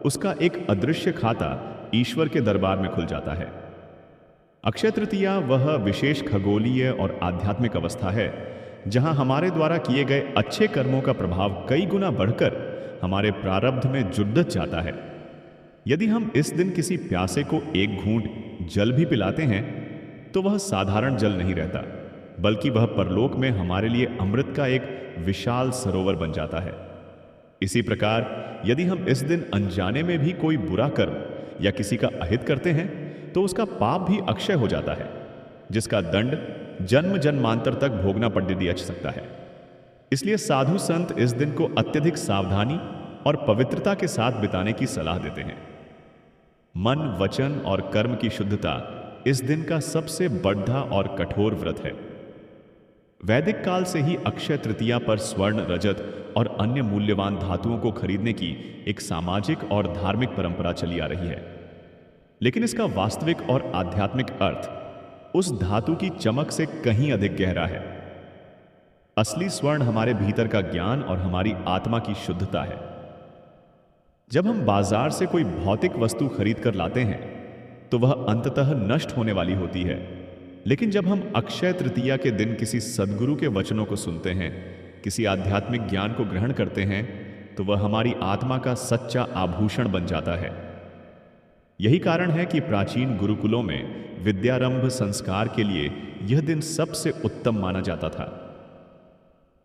उसका एक अदृश्य खाता ईश्वर के दरबार में खुल जाता है। अक्षय तृतीया वह विशेष खगोलीय और आध्यात्मिक अवस्था है जहां हमारे द्वारा किए गए अच्छे कर्मों का प्रभाव कई गुना बढ़कर हमारे प्रारब्ध में जुड़त जाता है। यदि हम इस दिन किसी प्यासे को एक घूंट जल भी पिलाते हैं तो वह साधारण जल नहीं रहता, बल्कि वह परलोक में हमारे लिए अमृत का एक विशाल सरोवर बन जाता है। इसी प्रकार यदि हम इस दिन अनजाने में भी कोई बुरा कर्म या किसी का अहित करते हैं तो उसका पाप भी अक्षय हो जाता है, जिसका दंड जन्म जन्मांतर तक भोगना पड़ दिया जा सकता है। इसलिए साधु संत इस दिन को अत्यधिक सावधानी और पवित्रता के साथ बिताने की सलाह देते हैं। मन, वचन और कर्म की शुद्धता इस दिन का सबसे बढ़ा और कठोर व्रत है। वैदिक काल से ही अक्षय तृतीया पर स्वर्ण, रजत और अन्य मूल्यवान धातुओं को खरीदने की एक सामाजिक और धार्मिक परंपरा चली आ रही है, लेकिन इसका वास्तविक और आध्यात्मिक अर्थ उस धातु की चमक से कहीं अधिक गहरा है। असली स्वर्ण हमारे भीतर का ज्ञान और हमारी आत्मा की शुद्धता है। जब हम बाजार से कोई भौतिक वस्तु खरीद कर लाते हैं तो वह अंततः नष्ट होने वाली होती है, लेकिन जब हम अक्षय तृतीया के दिन किसी सद्गुरु के वचनों को सुनते हैं, किसी आध्यात्मिक ज्ञान को ग्रहण करते हैं, तो वह हमारी आत्मा का सच्चा आभूषण बन जाता है। यही कारण है कि प्राचीन गुरुकुलों में विद्यारंभ संस्कार के लिए यह दिन सबसे उत्तम माना जाता था।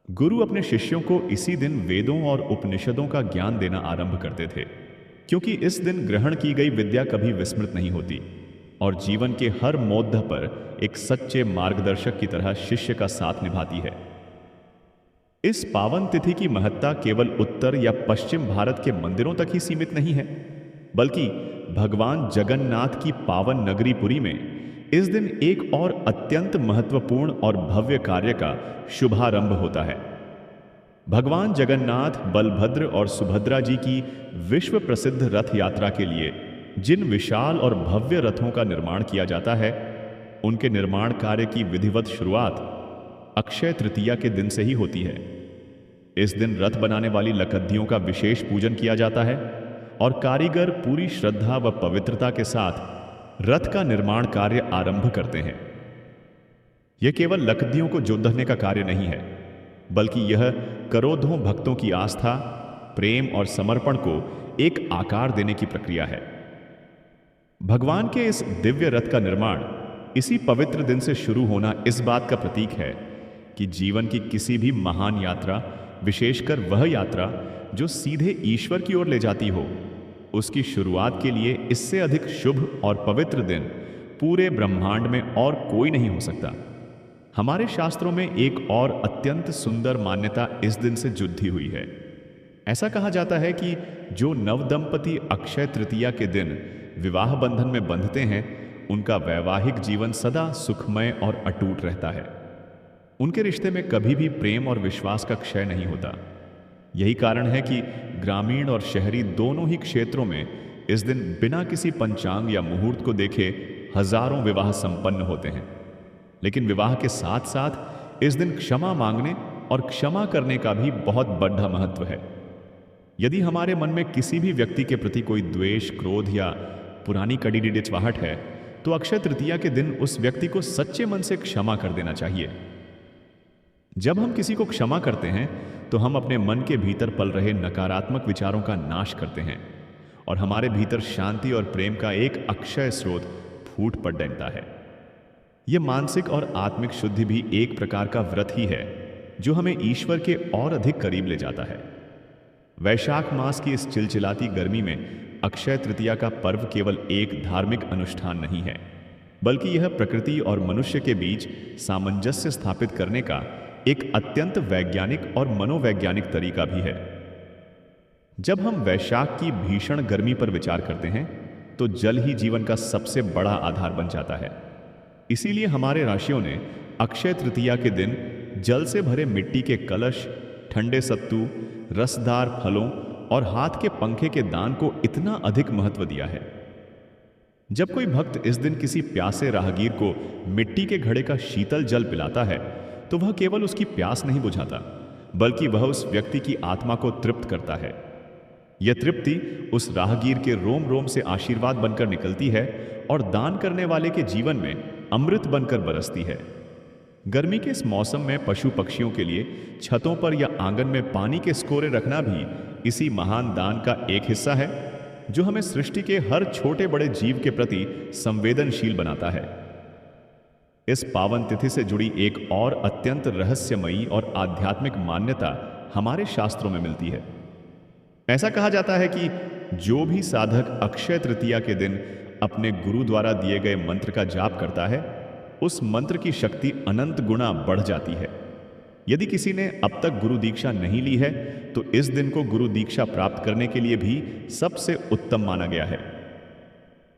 गुरु अपने शिष्यों को इसी दिन वेदों और उपनिषदों का ज्ञान देना आरंभ करते थे, क्योंकि इस दिन ग्रहण की गई विद्या कभी विस्मृत नहीं होती और जीवन के हर मोद्दा पर एक सच्चे मार्गदर्शक की तरह शिष्य का साथ निभाती है। इस पावन तिथि की महत्ता केवल उत्तर या पश्चिम भारत के मंदिरों तक ही सीमित नहीं है, बल्कि भगवान जगन्नाथ की पावन नगरी पुरी में इस दिन एक और अत्यंत महत्वपूर्ण और भव्य कार्य का शुभारंभ होता है। भगवान जगन्नाथ, बलभद्र और सुभद्रा जी की विश्व प्रसिद्ध रथ यात्रा के लिए जिन विशाल और भव्य रथों का निर्माण किया जाता है, उनके निर्माण कार्य की विधिवत शुरुआत अक्षय तृतीया के दिन से ही होती है। इस दिन रथ बनाने वाली लकद्दियों का विशेष पूजन किया जाता है और कारीगर पूरी श्रद्धा व पवित्रता के साथ रथ का निर्माण कार्य आरंभ करते हैं। यह केवल लकद्दियों को जोड़ने का कार्य नहीं है, बल्कि यह करोड़ों भक्तों की आस्था, प्रेम और समर्पण को एक आकार देने की प्रक्रिया है। भगवान के इस दिव्य रथ का निर्माण इसी पवित्र दिन से शुरू होना इस बात का प्रतीक है कि जीवन की किसी भी महान यात्रा, विशेषकर वह यात्रा जो सीधे ईश्वर की ओर ले जाती हो, उसकी शुरुआत के लिए इससे अधिक शुभ और पवित्र दिन पूरे ब्रह्मांड में और कोई नहीं हो सकता। हमारे शास्त्रों में एक और अत्यंत सुंदर मान्यता इस दिन से जुड़ी हुई है। ऐसा कहा जाता है कि जो नवदंपति अक्षय तृतीया के दिन विवाह बंधन में बंधते हैं, उनका वैवाहिक जीवन सदा सुखमय और अटूट रहता है। उनके रिश्ते में कभी भी प्रेम और विश्वास का क्षय नहीं होता। यही कारण है कि ग्रामीण और शहरी दोनों ही क्षेत्रों में इस दिन बिना किसी पंचांग या मुहूर्त को देखे हजारों विवाह संपन्न होते हैं। लेकिन विवाह के साथ साथ इस दिन क्षमा मांगने और क्षमा करने का भी बहुत बड़ा महत्व है। यदि हमारे मन में किसी भी व्यक्ति के प्रति कोई द्वेष, क्रोध या पुरानी कड़ी डिचवाहट है, तो अक्षय तृतीया के दिन उस व्यक्ति को सच्चे मन से क्षमा कर देना चाहिए। जब हम किसी को क्षमा करते हैं तो हम अपने मन के भीतर पल रहे नकारात्मक विचारों का नाश करते हैं और हमारे भीतर शांति और प्रेम का एक अक्षय स्रोत फूट पड़ डंडता है। यह मानसिक और आत्मिक शुद्धि भी एक प्रकार का व्रत ही है जो हमें ईश्वर के और अधिक करीब ले जाता है। वैशाख मास की इस चिलचिलाती गर्मी में अक्षय तृतीया का पर्व केवल एक धार्मिक अनुष्ठान नहीं है, बल्कि यह प्रकृति और मनुष्य के बीच सामंजस्य स्थापित करने का एक अत्यंत वैज्ञानिक और मनोवैज्ञानिक तरीका भी है। जब हम वैशाख की भीषण गर्मी पर विचार करते हैं तो जल ही जीवन का सबसे बड़ा आधार बन जाता है। इसीलिए हमारे ऋषियों ने अक्षय तृतीया के दिन जल से भरे मिट्टी के कलश, ठंडे सत्तू, रसदार फलों और हाथ के पंखे के दान को इतना अधिक महत्व दिया है। जब कोई भक्त इस दिन किसी प्यासे राहगीर को मिट्टी के घड़े का शीतल जल पिलाता है तो वह केवल उसकी प्यास नहीं बुझाता, बल्कि वह उस व्यक्ति की आत्मा को तृप्त करता है। यह तृप्ति उस राहगीर के रोम रोम से आशीर्वाद बनकर निकलती है और दान करने वाले के जीवन में अमृत बनकर बरसती है। गर्मी के इस मौसम में पशु पक्षियों के लिए छतों पर या आंगन में पानी के स्कोरे रखना भी इसी महान दान का एक हिस्सा है, जो हमें सृष्टि के हर छोटे बड़े जीव के प्रति संवेदनशील बनाता है। इस पावन तिथि से जुड़ी एक और अत्यंत रहस्यमयी और आध्यात्मिक मान्यता हमारे शास्त्रों में मिलती है। ऐसा कहा जाता है कि जो भी साधक अक्षय तृतीया के दिन अपने गुरु द्वारा दिए गए मंत्र का जाप करता है, उस मंत्र की शक्ति अनंत गुना बढ़ जाती है। यदि किसी ने अब तक गुरु दीक्षा नहीं ली है तो इस दिन को गुरु दीक्षा प्राप्त करने के लिए भी सबसे उत्तम माना गया है।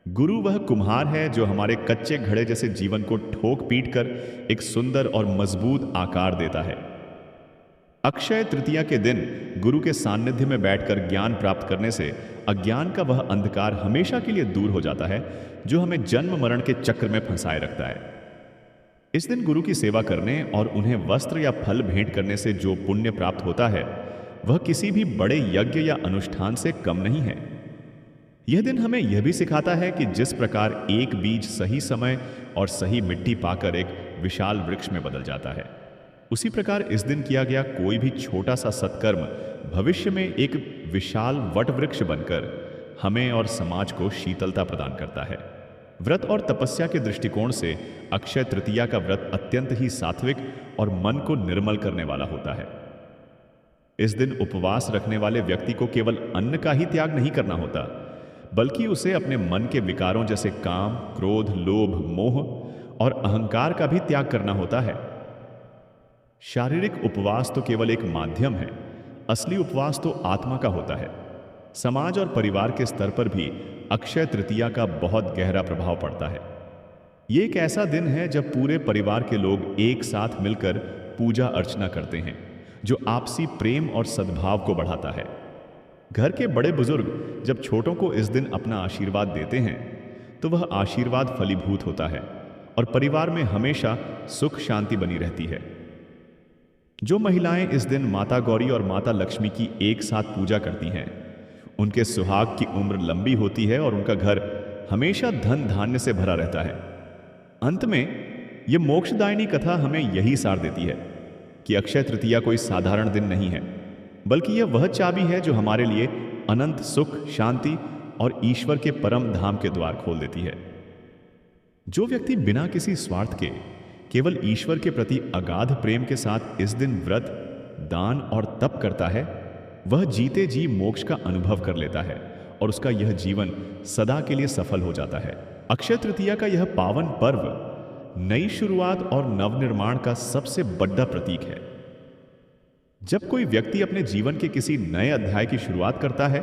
गुरु वह कुम्हार है जो हमारे कच्चे घड़े जैसे जीवन को ठोक पीट कर एक सुंदर और मजबूत आकार देता है। अक्षय तृतीया के दिन गुरु के सान्निध्य में बैठकर ज्ञान प्राप्त करने से अज्ञान का वह अंधकार हमेशा के लिए दूर हो जाता है जो हमें जन्म मरण के चक्र में फंसाए रखता है। इस दिन गुरु की सेवा करने और उन्हें वस्त्र या फल भेंट करने से जो पुण्य प्राप्त होता है वह किसी भी बड़े यज्ञ या अनुष्ठान से कम नहीं है। यह दिन हमें यह भी सिखाता है कि जिस प्रकार एक बीज सही समय और सही मिट्टी पाकर एक विशाल वृक्ष में बदल जाता है, उसी प्रकार इस दिन किया गया कोई भी छोटा सा सत्कर्म भविष्य में एक विशाल वट वृक्ष बनकर हमें और समाज को शीतलता प्रदान करता है। व्रत और तपस्या के दृष्टिकोण से अक्षय तृतीया का व्रत अत्यंत ही सात्विक और मन को निर्मल करने वाला होता है। इस दिन उपवास रखने वाले व्यक्ति को केवल अन्न का ही त्याग नहीं करना होता, बल्कि उसे अपने मन के विकारों जैसे काम, क्रोध, लोभ, मोह और अहंकार का भी त्याग करना होता है। शारीरिक उपवास तो केवल एक माध्यम है, असली उपवास तो आत्मा का होता है। समाज और परिवार के स्तर पर भी अक्षय तृतीया का बहुत गहरा प्रभाव पड़ता है। ये एक ऐसा दिन है जब पूरे परिवार के लोग एक साथ मिलकर पूजा अर्चना करते हैं, जो आपसी प्रेम और सद्भाव को बढ़ाता है। घर के बड़े बुजुर्ग जब छोटों को इस दिन अपना आशीर्वाद देते हैं तो वह आशीर्वाद फलीभूत होता है और परिवार में हमेशा सुख शांति बनी रहती है। जो महिलाएं इस दिन माता गौरी और माता लक्ष्मी की एक साथ पूजा करती हैं, उनके सुहाग की उम्र लंबी होती है और उनका घर हमेशा धन धान्य से भरा रहता है। अंत में यह मोक्षदायिनी कथा हमें यही सार देती है कि अक्षय तृतीया कोई साधारण दिन नहीं है, बल्कि यह वह चाबी है जो हमारे लिए अनंत सुख, शांति और ईश्वर के परम धाम के द्वार खोल देती है। जो व्यक्ति बिना किसी स्वार्थ के केवल ईश्वर के प्रति अगाध प्रेम के साथ इस दिन व्रत, दान और तप करता है, वह जीते जी मोक्ष का अनुभव कर लेता है और उसका यह जीवन सदा के लिए सफल हो जाता है। अक्षय तृतीया का यह पावन पर्व नई शुरुआत और नवनिर्माण का सबसे बड़ा प्रतीक है। जब कोई व्यक्ति अपने जीवन के किसी नए अध्याय की शुरुआत करता है,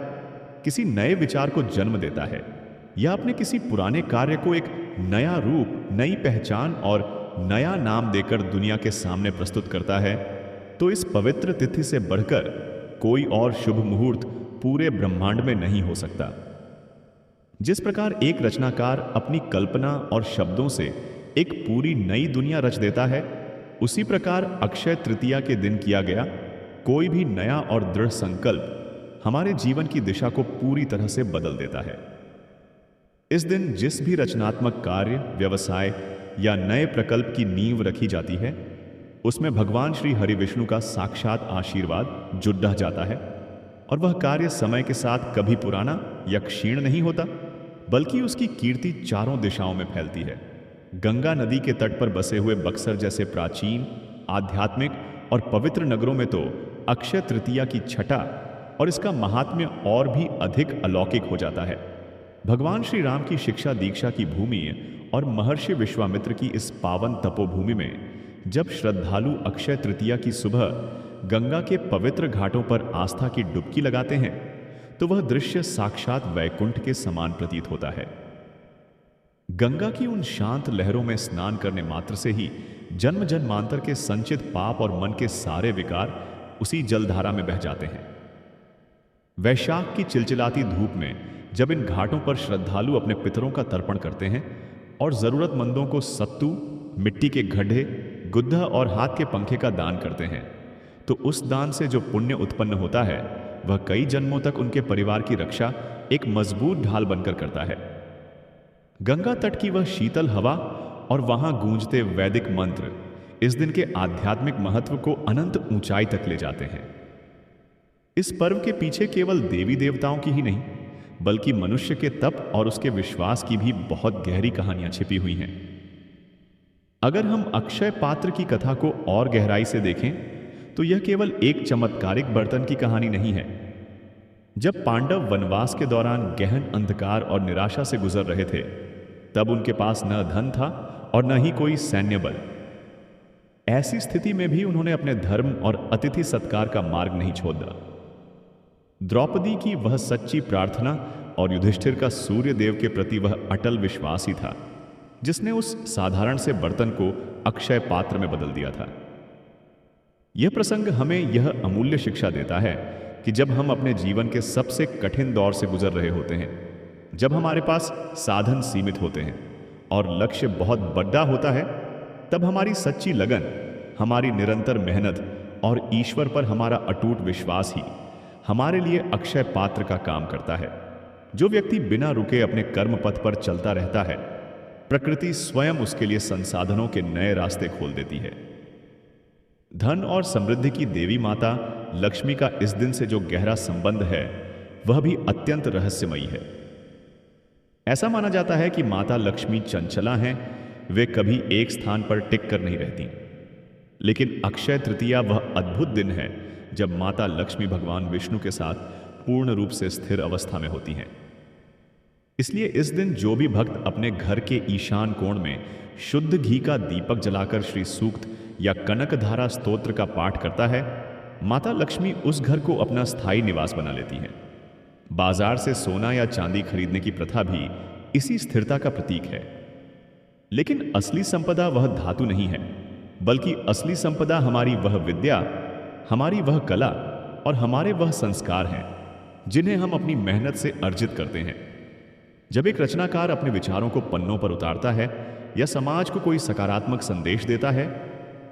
किसी नए विचार को जन्म देता है या अपने किसी पुराने कार्य को एक नया रूप, नई पहचान और नया नाम देकर दुनिया के सामने प्रस्तुत करता है, तो इस पवित्र तिथि से बढ़कर कोई और शुभ मुहूर्त पूरे ब्रह्मांड में नहीं हो सकता। जिस प्रकार एक रचनाकार अपनी कल्पना और शब्दों से एक पूरी नई दुनिया रच देता है, उसी प्रकार अक्षय तृतीया के दिन किया गया कोई भी नया और दृढ़ संकल्प हमारे जीवन की दिशा को पूरी तरह से बदल देता है। इस दिन जिस भी रचनात्मक कार्य, व्यवसाय या नए प्रकल्प की नींव रखी जाती है, उसमें भगवान श्री हरि विष्णु का साक्षात आशीर्वाद जुड़ जाता है और वह कार्य समय के साथ कभी पुराना या क्षीण नहीं होता, बल्कि उसकी कीर्ति चारों दिशाओं में फैलती है। गंगा नदी के तट पर बसे हुए बक्सर जैसे प्राचीन, आध्यात्मिक और पवित्र नगरों में तो अक्षय तृतीया की छटा और इसका महात्म्य और भी अधिक अलौकिक हो जाता है। भगवान श्री राम की शिक्षा दीक्षा की भूमि और महर्षि विश्वामित्र की इस पावन तपोभूमि में जब श्रद्धालु अक्षय तृतीया की सुबह गंगा के पवित्र घाटों पर आस्था की डुबकी लगाते हैं तो वह दृश्य साक्षात वैकुंठ के समान प्रतीत होता है। गंगा की उन शांत लहरों में स्नान करने मात्र से ही जन्म जन्मांतर के संचित पाप और मन के सारे विकार उसी जलधारा में बह जाते हैं। वैशाख की चिलचिलाती धूप में जब इन घाटों पर श्रद्धालु अपने पितरों का तर्पण करते हैं और जरूरतमंदों को सत्तू, मिट्टी के गड्ढे, गुद्दा और हाथ के पंखे का दान करते हैं तो उस दान से जो पुण्य उत्पन्न होता है वह कई जन्मों तक उनके परिवार की रक्षा एक मजबूत ढाल बनकर करता है। गंगा तट की वह शीतल हवा और वहां गूंजते वैदिक मंत्र इस दिन के आध्यात्मिक महत्व को अनंत ऊंचाई तक ले जाते हैं। इस पर्व के पीछे केवल देवी देवताओं की ही नहीं बल्कि मनुष्य के तप और उसके विश्वास की भी बहुत गहरी कहानियां छिपी हुई हैं। अगर हम अक्षय पात्र की कथा को और गहराई से देखें तो यह केवल एक चमत्कारिक बर्तन की कहानी नहीं है। जब पांडव वनवास के दौरान गहन अंधकार और निराशा से गुजर रहे थे तब उनके पास न धन था और न ही कोई सैन्य बल। ऐसी स्थिति में भी उन्होंने अपने धर्म और अतिथि सत्कार का मार्ग नहीं छोड़ा। द्रौपदी की वह सच्ची प्रार्थना और युधिष्ठिर का सूर्य देव के प्रति वह अटल विश्वास ही था जिसने उस साधारण से बर्तन को अक्षय पात्र में बदल दिया था। यह प्रसंग हमें यह अमूल्य शिक्षा देता है कि जब हम अपने जीवन के सबसे कठिन दौर से गुजर रहे होते हैं, जब हमारे पास साधन सीमित होते हैं और लक्ष्य बहुत बड़ा होता है, तब हमारी सच्ची लगन, हमारी निरंतर मेहनत और ईश्वर पर हमारा अटूट विश्वास ही हमारे लिए अक्षय पात्र का काम करता है। जो व्यक्ति बिना रुके अपने कर्म पथ पर चलता रहता है, प्रकृति स्वयं उसके लिए संसाधनों के नए रास्ते खोल देती है। धन और समृद्धि की देवी माता लक्ष्मी का इस दिन से जो गहरा संबंध है वह भी अत्यंत रहस्यमयी है। ऐसा माना जाता है कि माता लक्ष्मी चंचला हैं, वे कभी एक स्थान पर टिक कर नहीं रहती। लेकिन अक्षय तृतीया वह अद्भुत दिन है जब माता लक्ष्मी भगवान विष्णु के साथ पूर्ण रूप से स्थिर अवस्था में होती हैं। इसलिए इस दिन जो भी भक्त अपने घर के ईशान कोण में शुद्ध घी का दीपक जलाकर श्री सूक्त या कनकधारा स्तोत्र का पाठ करता है, माता लक्ष्मी उस घर को अपना स्थायी निवास बना लेती हैं। बाजार से सोना या चांदी खरीदने की प्रथा भी इसी स्थिरता का प्रतीक है। लेकिन असली संपदा वह धातु नहीं है, बल्कि असली संपदा हमारी वह विद्या, हमारी वह कला और हमारे वह संस्कार हैं जिन्हें हम अपनी मेहनत से अर्जित करते हैं। जब एक रचनाकार अपने विचारों को पन्नों पर उतारता है या समाज को कोई सकारात्मक संदेश देता है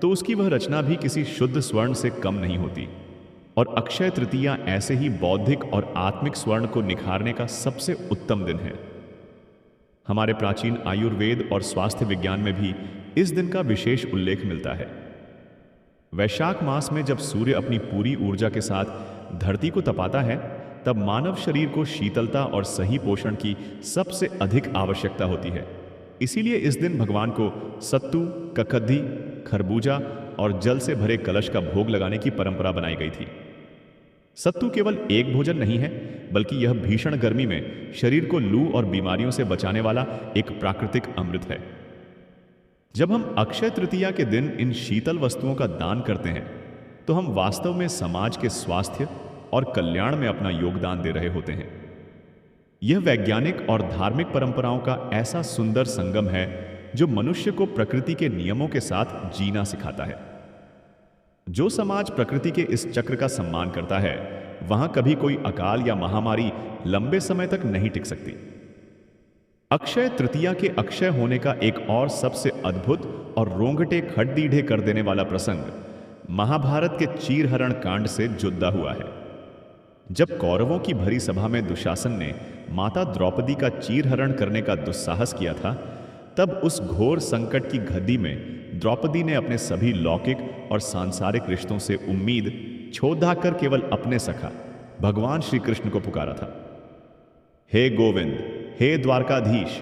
तो उसकी वह रचना भी किसी शुद्ध स्वर्ण से कम नहीं होती। और अक्षय तृतीया ऐसे ही बौद्धिक और आत्मिक स्वर्ण को निखारने का सबसे उत्तम दिन है। हमारे प्राचीन आयुर्वेद और स्वास्थ्य विज्ञान में भी इस दिन का विशेष उल्लेख मिलता है। वैशाख मास में जब सूर्य अपनी पूरी ऊर्जा के साथ धरती को तपाता है तब मानव शरीर को शीतलता और सही पोषण की सबसे अधिक आवश्यकता होती है। इसीलिए इस दिन भगवान को सत्तू, ककद्दी, खरबूजा और जल से भरे कलश का भोग लगाने की परंपरा बनाई गई थी। सत्तू केवल एक भोजन नहीं है बल्कि यह भीषण गर्मी में शरीर को लू और बीमारियों से बचाने वाला एक प्राकृतिक अमृत है। जब हम अक्षय तृतीया के दिन इन शीतल वस्तुओं का दान करते हैं तो हम वास्तव में समाज के स्वास्थ्य और कल्याण में अपना योगदान दे रहे होते हैं। यह वैज्ञानिक और धार्मिक परंपराओं का ऐसा सुंदर संगम है जो मनुष्य को प्रकृति के नियमों के साथ जीना सिखाता है। जो समाज प्रकृति के इस चक्र का सम्मान करता है वहां कभी कोई अकाल या महामारी लंबे समय तक नहीं टिक सकती। अक्षय तृतीया के अक्षय होने का एक और सबसे अद्भुत और रोंगटे खड़दीढ़े कर देने वाला प्रसंग महाभारत के चीरहरण कांड से जुदा हुआ है। जब कौरवों की भरी सभा में दुशासन ने माता द्रौपदी का चीरहरण करने का दुस्साहस किया था, तब उस घोर संकट की घड़ी में द्रौपदी ने अपने सभी लौकिक और सांसारिक रिश्तों से उम्मीद छोड़ कर केवल अपने सखा भगवान श्री कृष्ण को पुकारा था। हे गोविंद, हे द्वारकाधीश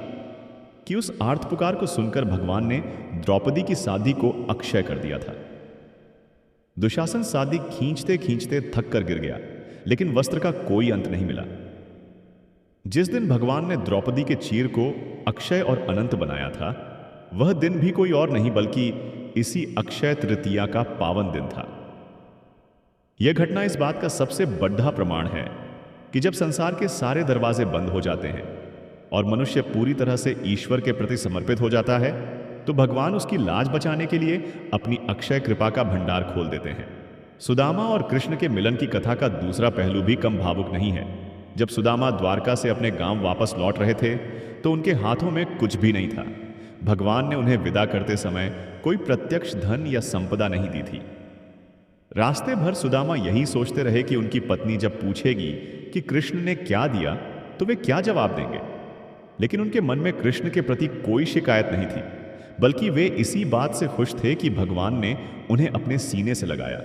कि उस आर्त पुकार को सुनकर भगवान ने द्रौपदी की शादी को अक्षय कर दिया था। दुशासन शादी खींचते खींचते थक कर गिर गया, लेकिन वस्त्र का कोई अंत नहीं मिला। जिस दिन भगवान ने द्रौपदी के चीर को अक्षय और अनंत बनाया था, वह दिन भी कोई और नहीं बल्कि इसी अक्षय तृतीया का पावन दिन था। यह घटना इस बात का सबसे बड़ा प्रमाण है कि जब संसार के सारे दरवाजे बंद हो जाते हैं और मनुष्य पूरी तरह से ईश्वर के प्रति समर्पित हो जाता है, तो भगवान उसकी लाज बचाने के लिए अपनी अक्षय कृपा का भंडार खोल देते हैं। सुदामा और कृष्ण के मिलन की कथा का दूसरा पहलू भी कम भावुक नहीं है। जब सुदामा द्वारका से अपने गांव वापस लौट रहे थे तो उनके हाथों में कुछ भी नहीं था। भगवान ने उन्हें विदा करते समय कोई प्रत्यक्ष धन या संपदा नहीं दी थी। रास्ते भर सुदामा यही सोचते रहे कि उनकी पत्नी जब पूछेगी कि कृष्ण ने क्या दिया तो वे क्या जवाब देंगे, लेकिन उनके मन में कृष्ण के प्रति कोई शिकायत नहीं थी, बल्कि वे इसी बात से खुश थे कि भगवान ने उन्हें अपने सीने से लगाया।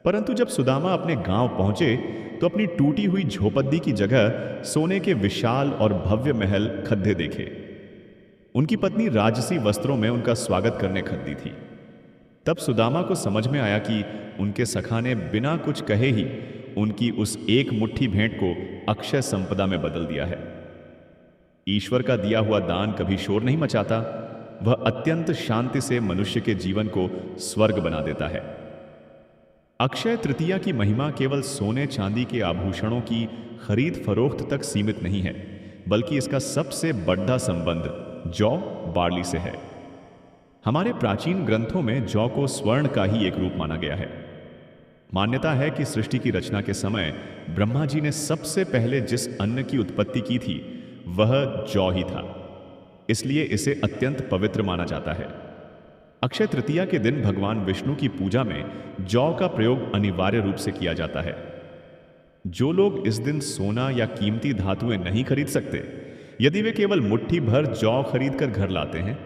परंतु जब सुदामा अपने गांव पहुंचे तो अपनी टूटी हुई झोपड़ी की जगह सोने के विशाल और भव्य महल खद्दे देखे। उनकी पत्नी राजसी वस्त्रों में उनका स्वागत करने खद्दी थी। तब सुदामा को समझ में आया कि उनके सखा ने बिना कुछ कहे ही उनकी उस एक मुट्ठी भेंट को अक्षय संपदा में बदल दिया है। ईश्वर का दिया हुआ दान कभी शोर नहीं मचाता, वह अत्यंत शांति से मनुष्य के जीवन को स्वर्ग बना देता है। अक्षय तृतीया की महिमा केवल सोने चांदी के आभूषणों की खरीद फरोख्त तक सीमित नहीं है, बल्कि इसका सबसे बड़ा संबंध जौ बार्ली से है। हमारे प्राचीन ग्रंथों में जौ को स्वर्ण का ही एक रूप माना गया है। मान्यता है कि सृष्टि की रचना के समय ब्रह्मा जी ने सबसे पहले जिस अन्न की उत्पत्ति की थी वह जौ ही था, इसलिए इसे अत्यंत पवित्र माना जाता है। अक्षय तृतीया के दिन भगवान विष्णु की पूजा में जौ का प्रयोग अनिवार्य रूप से किया जाता है। जो लोग इस दिन सोना या कीमती धातुएं नहीं खरीद सकते, यदि वे केवल मुट्ठी भर जौ खरीद कर घर लाते हैं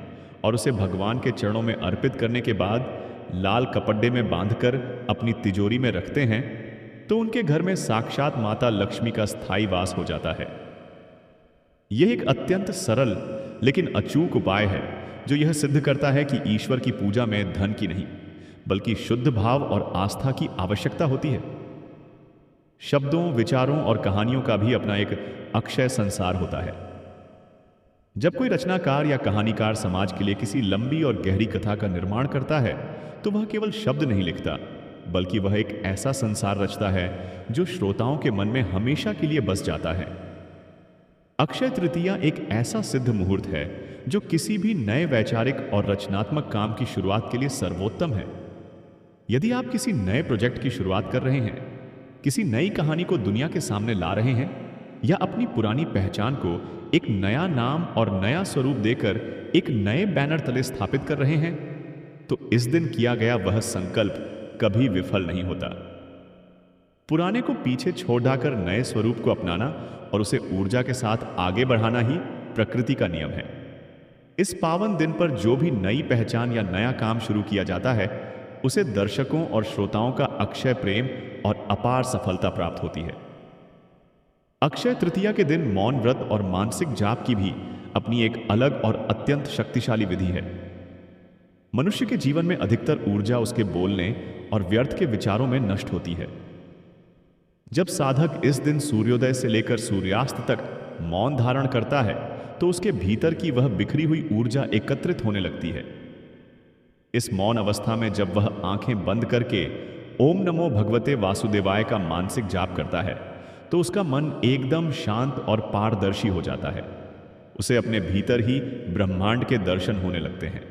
और उसे भगवान के चरणों में अर्पित करने के बाद लाल कपड़े में बांधकर अपनी तिजोरी में रखते हैं, तो उनके घर में साक्षात माता लक्ष्मी का स्थायी वास हो जाता है। यह एक अत्यंत सरल लेकिन अचूक उपाय है जो यह सिद्ध करता है कि ईश्वर की पूजा में धन की नहीं बल्कि शुद्ध भाव और आस्था की आवश्यकता होती है। शब्दों, विचारों और कहानियों का भी अपना एक अक्षय संसार होता है। जब कोई रचनाकार या कहानीकार समाज के लिए किसी लंबी और गहरी कथा का निर्माण करता है तो वह केवल शब्द नहीं लिखता, बल्कि वह एक ऐसा संसार रचता है जो श्रोताओं के मन में हमेशा के लिए बस जाता है। अक्षय तृतीया एक ऐसा सिद्ध मुहूर्त है जो किसी भी नए वैचारिक और रचनात्मक काम की शुरुआत के लिए सर्वोत्तम है। यदि आप किसी नए प्रोजेक्ट की शुरुआत कर रहे हैं, किसी नई कहानी को दुनिया के सामने ला रहे हैं या अपनी पुरानी पहचान को एक नया नाम और नया स्वरूप देकर एक नए बैनर तले स्थापित कर रहे हैं, तो इस दिन किया गया वह संकल्प कभी विफल नहीं होता। पुराने को पीछे छोड़ डाकर नए स्वरूप को अपनाना और उसे ऊर्जा के साथ आगे बढ़ाना ही प्रकृति का नियम है। इस पावन दिन पर जो भी नई पहचान या नया काम शुरू किया जाता है, उसे दर्शकों और श्रोताओं का अक्षय प्रेम और अपार सफलता प्राप्त होती है। अक्षय तृतीया के दिन मौन व्रत और मानसिक जाप की भी अपनी एक अलग और अत्यंत शक्तिशाली विधि है। मनुष्य के जीवन में अधिकतर ऊर्जा उसके बोलने और व्यर्थ के विचारों में नष्ट होती है। जब साधक इस दिन सूर्योदय से लेकर सूर्यास्त तक मौन धारण करता है तो उसके भीतर की वह बिखरी हुई ऊर्जा एकत्रित होने लगती है। इस मौन अवस्था में जब वह आंखें बंद करके ओम नमो भगवते वासुदेवाय का मानसिक जाप करता है तो उसका मन एकदम शांत और पारदर्शी हो जाता है। उसे अपने भीतर ही ब्रह्मांड के दर्शन होने लगते हैं।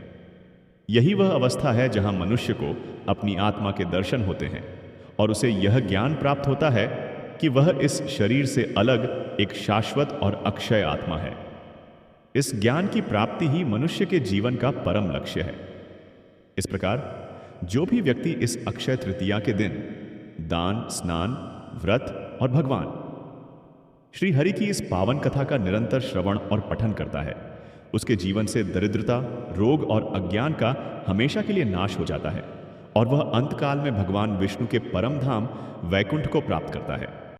यही वह अवस्था है जहां मनुष्य को अपनी आत्मा के दर्शन होते हैं और उसे यह ज्ञान प्राप्त होता है कि वह इस शरीर से अलग एक शाश्वत और अक्षय आत्मा है। इस ज्ञान की प्राप्ति ही मनुष्य के जीवन का परम लक्ष्य है। इस प्रकार जो भी व्यक्ति इस अक्षय तृतीया के दिन दान, स्नान, व्रत और भगवान श्री हरि की इस पावन कथा का निरंतर श्रवण और पठन करता है, उसके जीवन से दरिद्रता, रोग और अज्ञान का हमेशा के लिए नाश हो जाता है और वह अंतकाल में भगवान विष्णु के परम धाम वैकुंठ को प्राप्त करता है।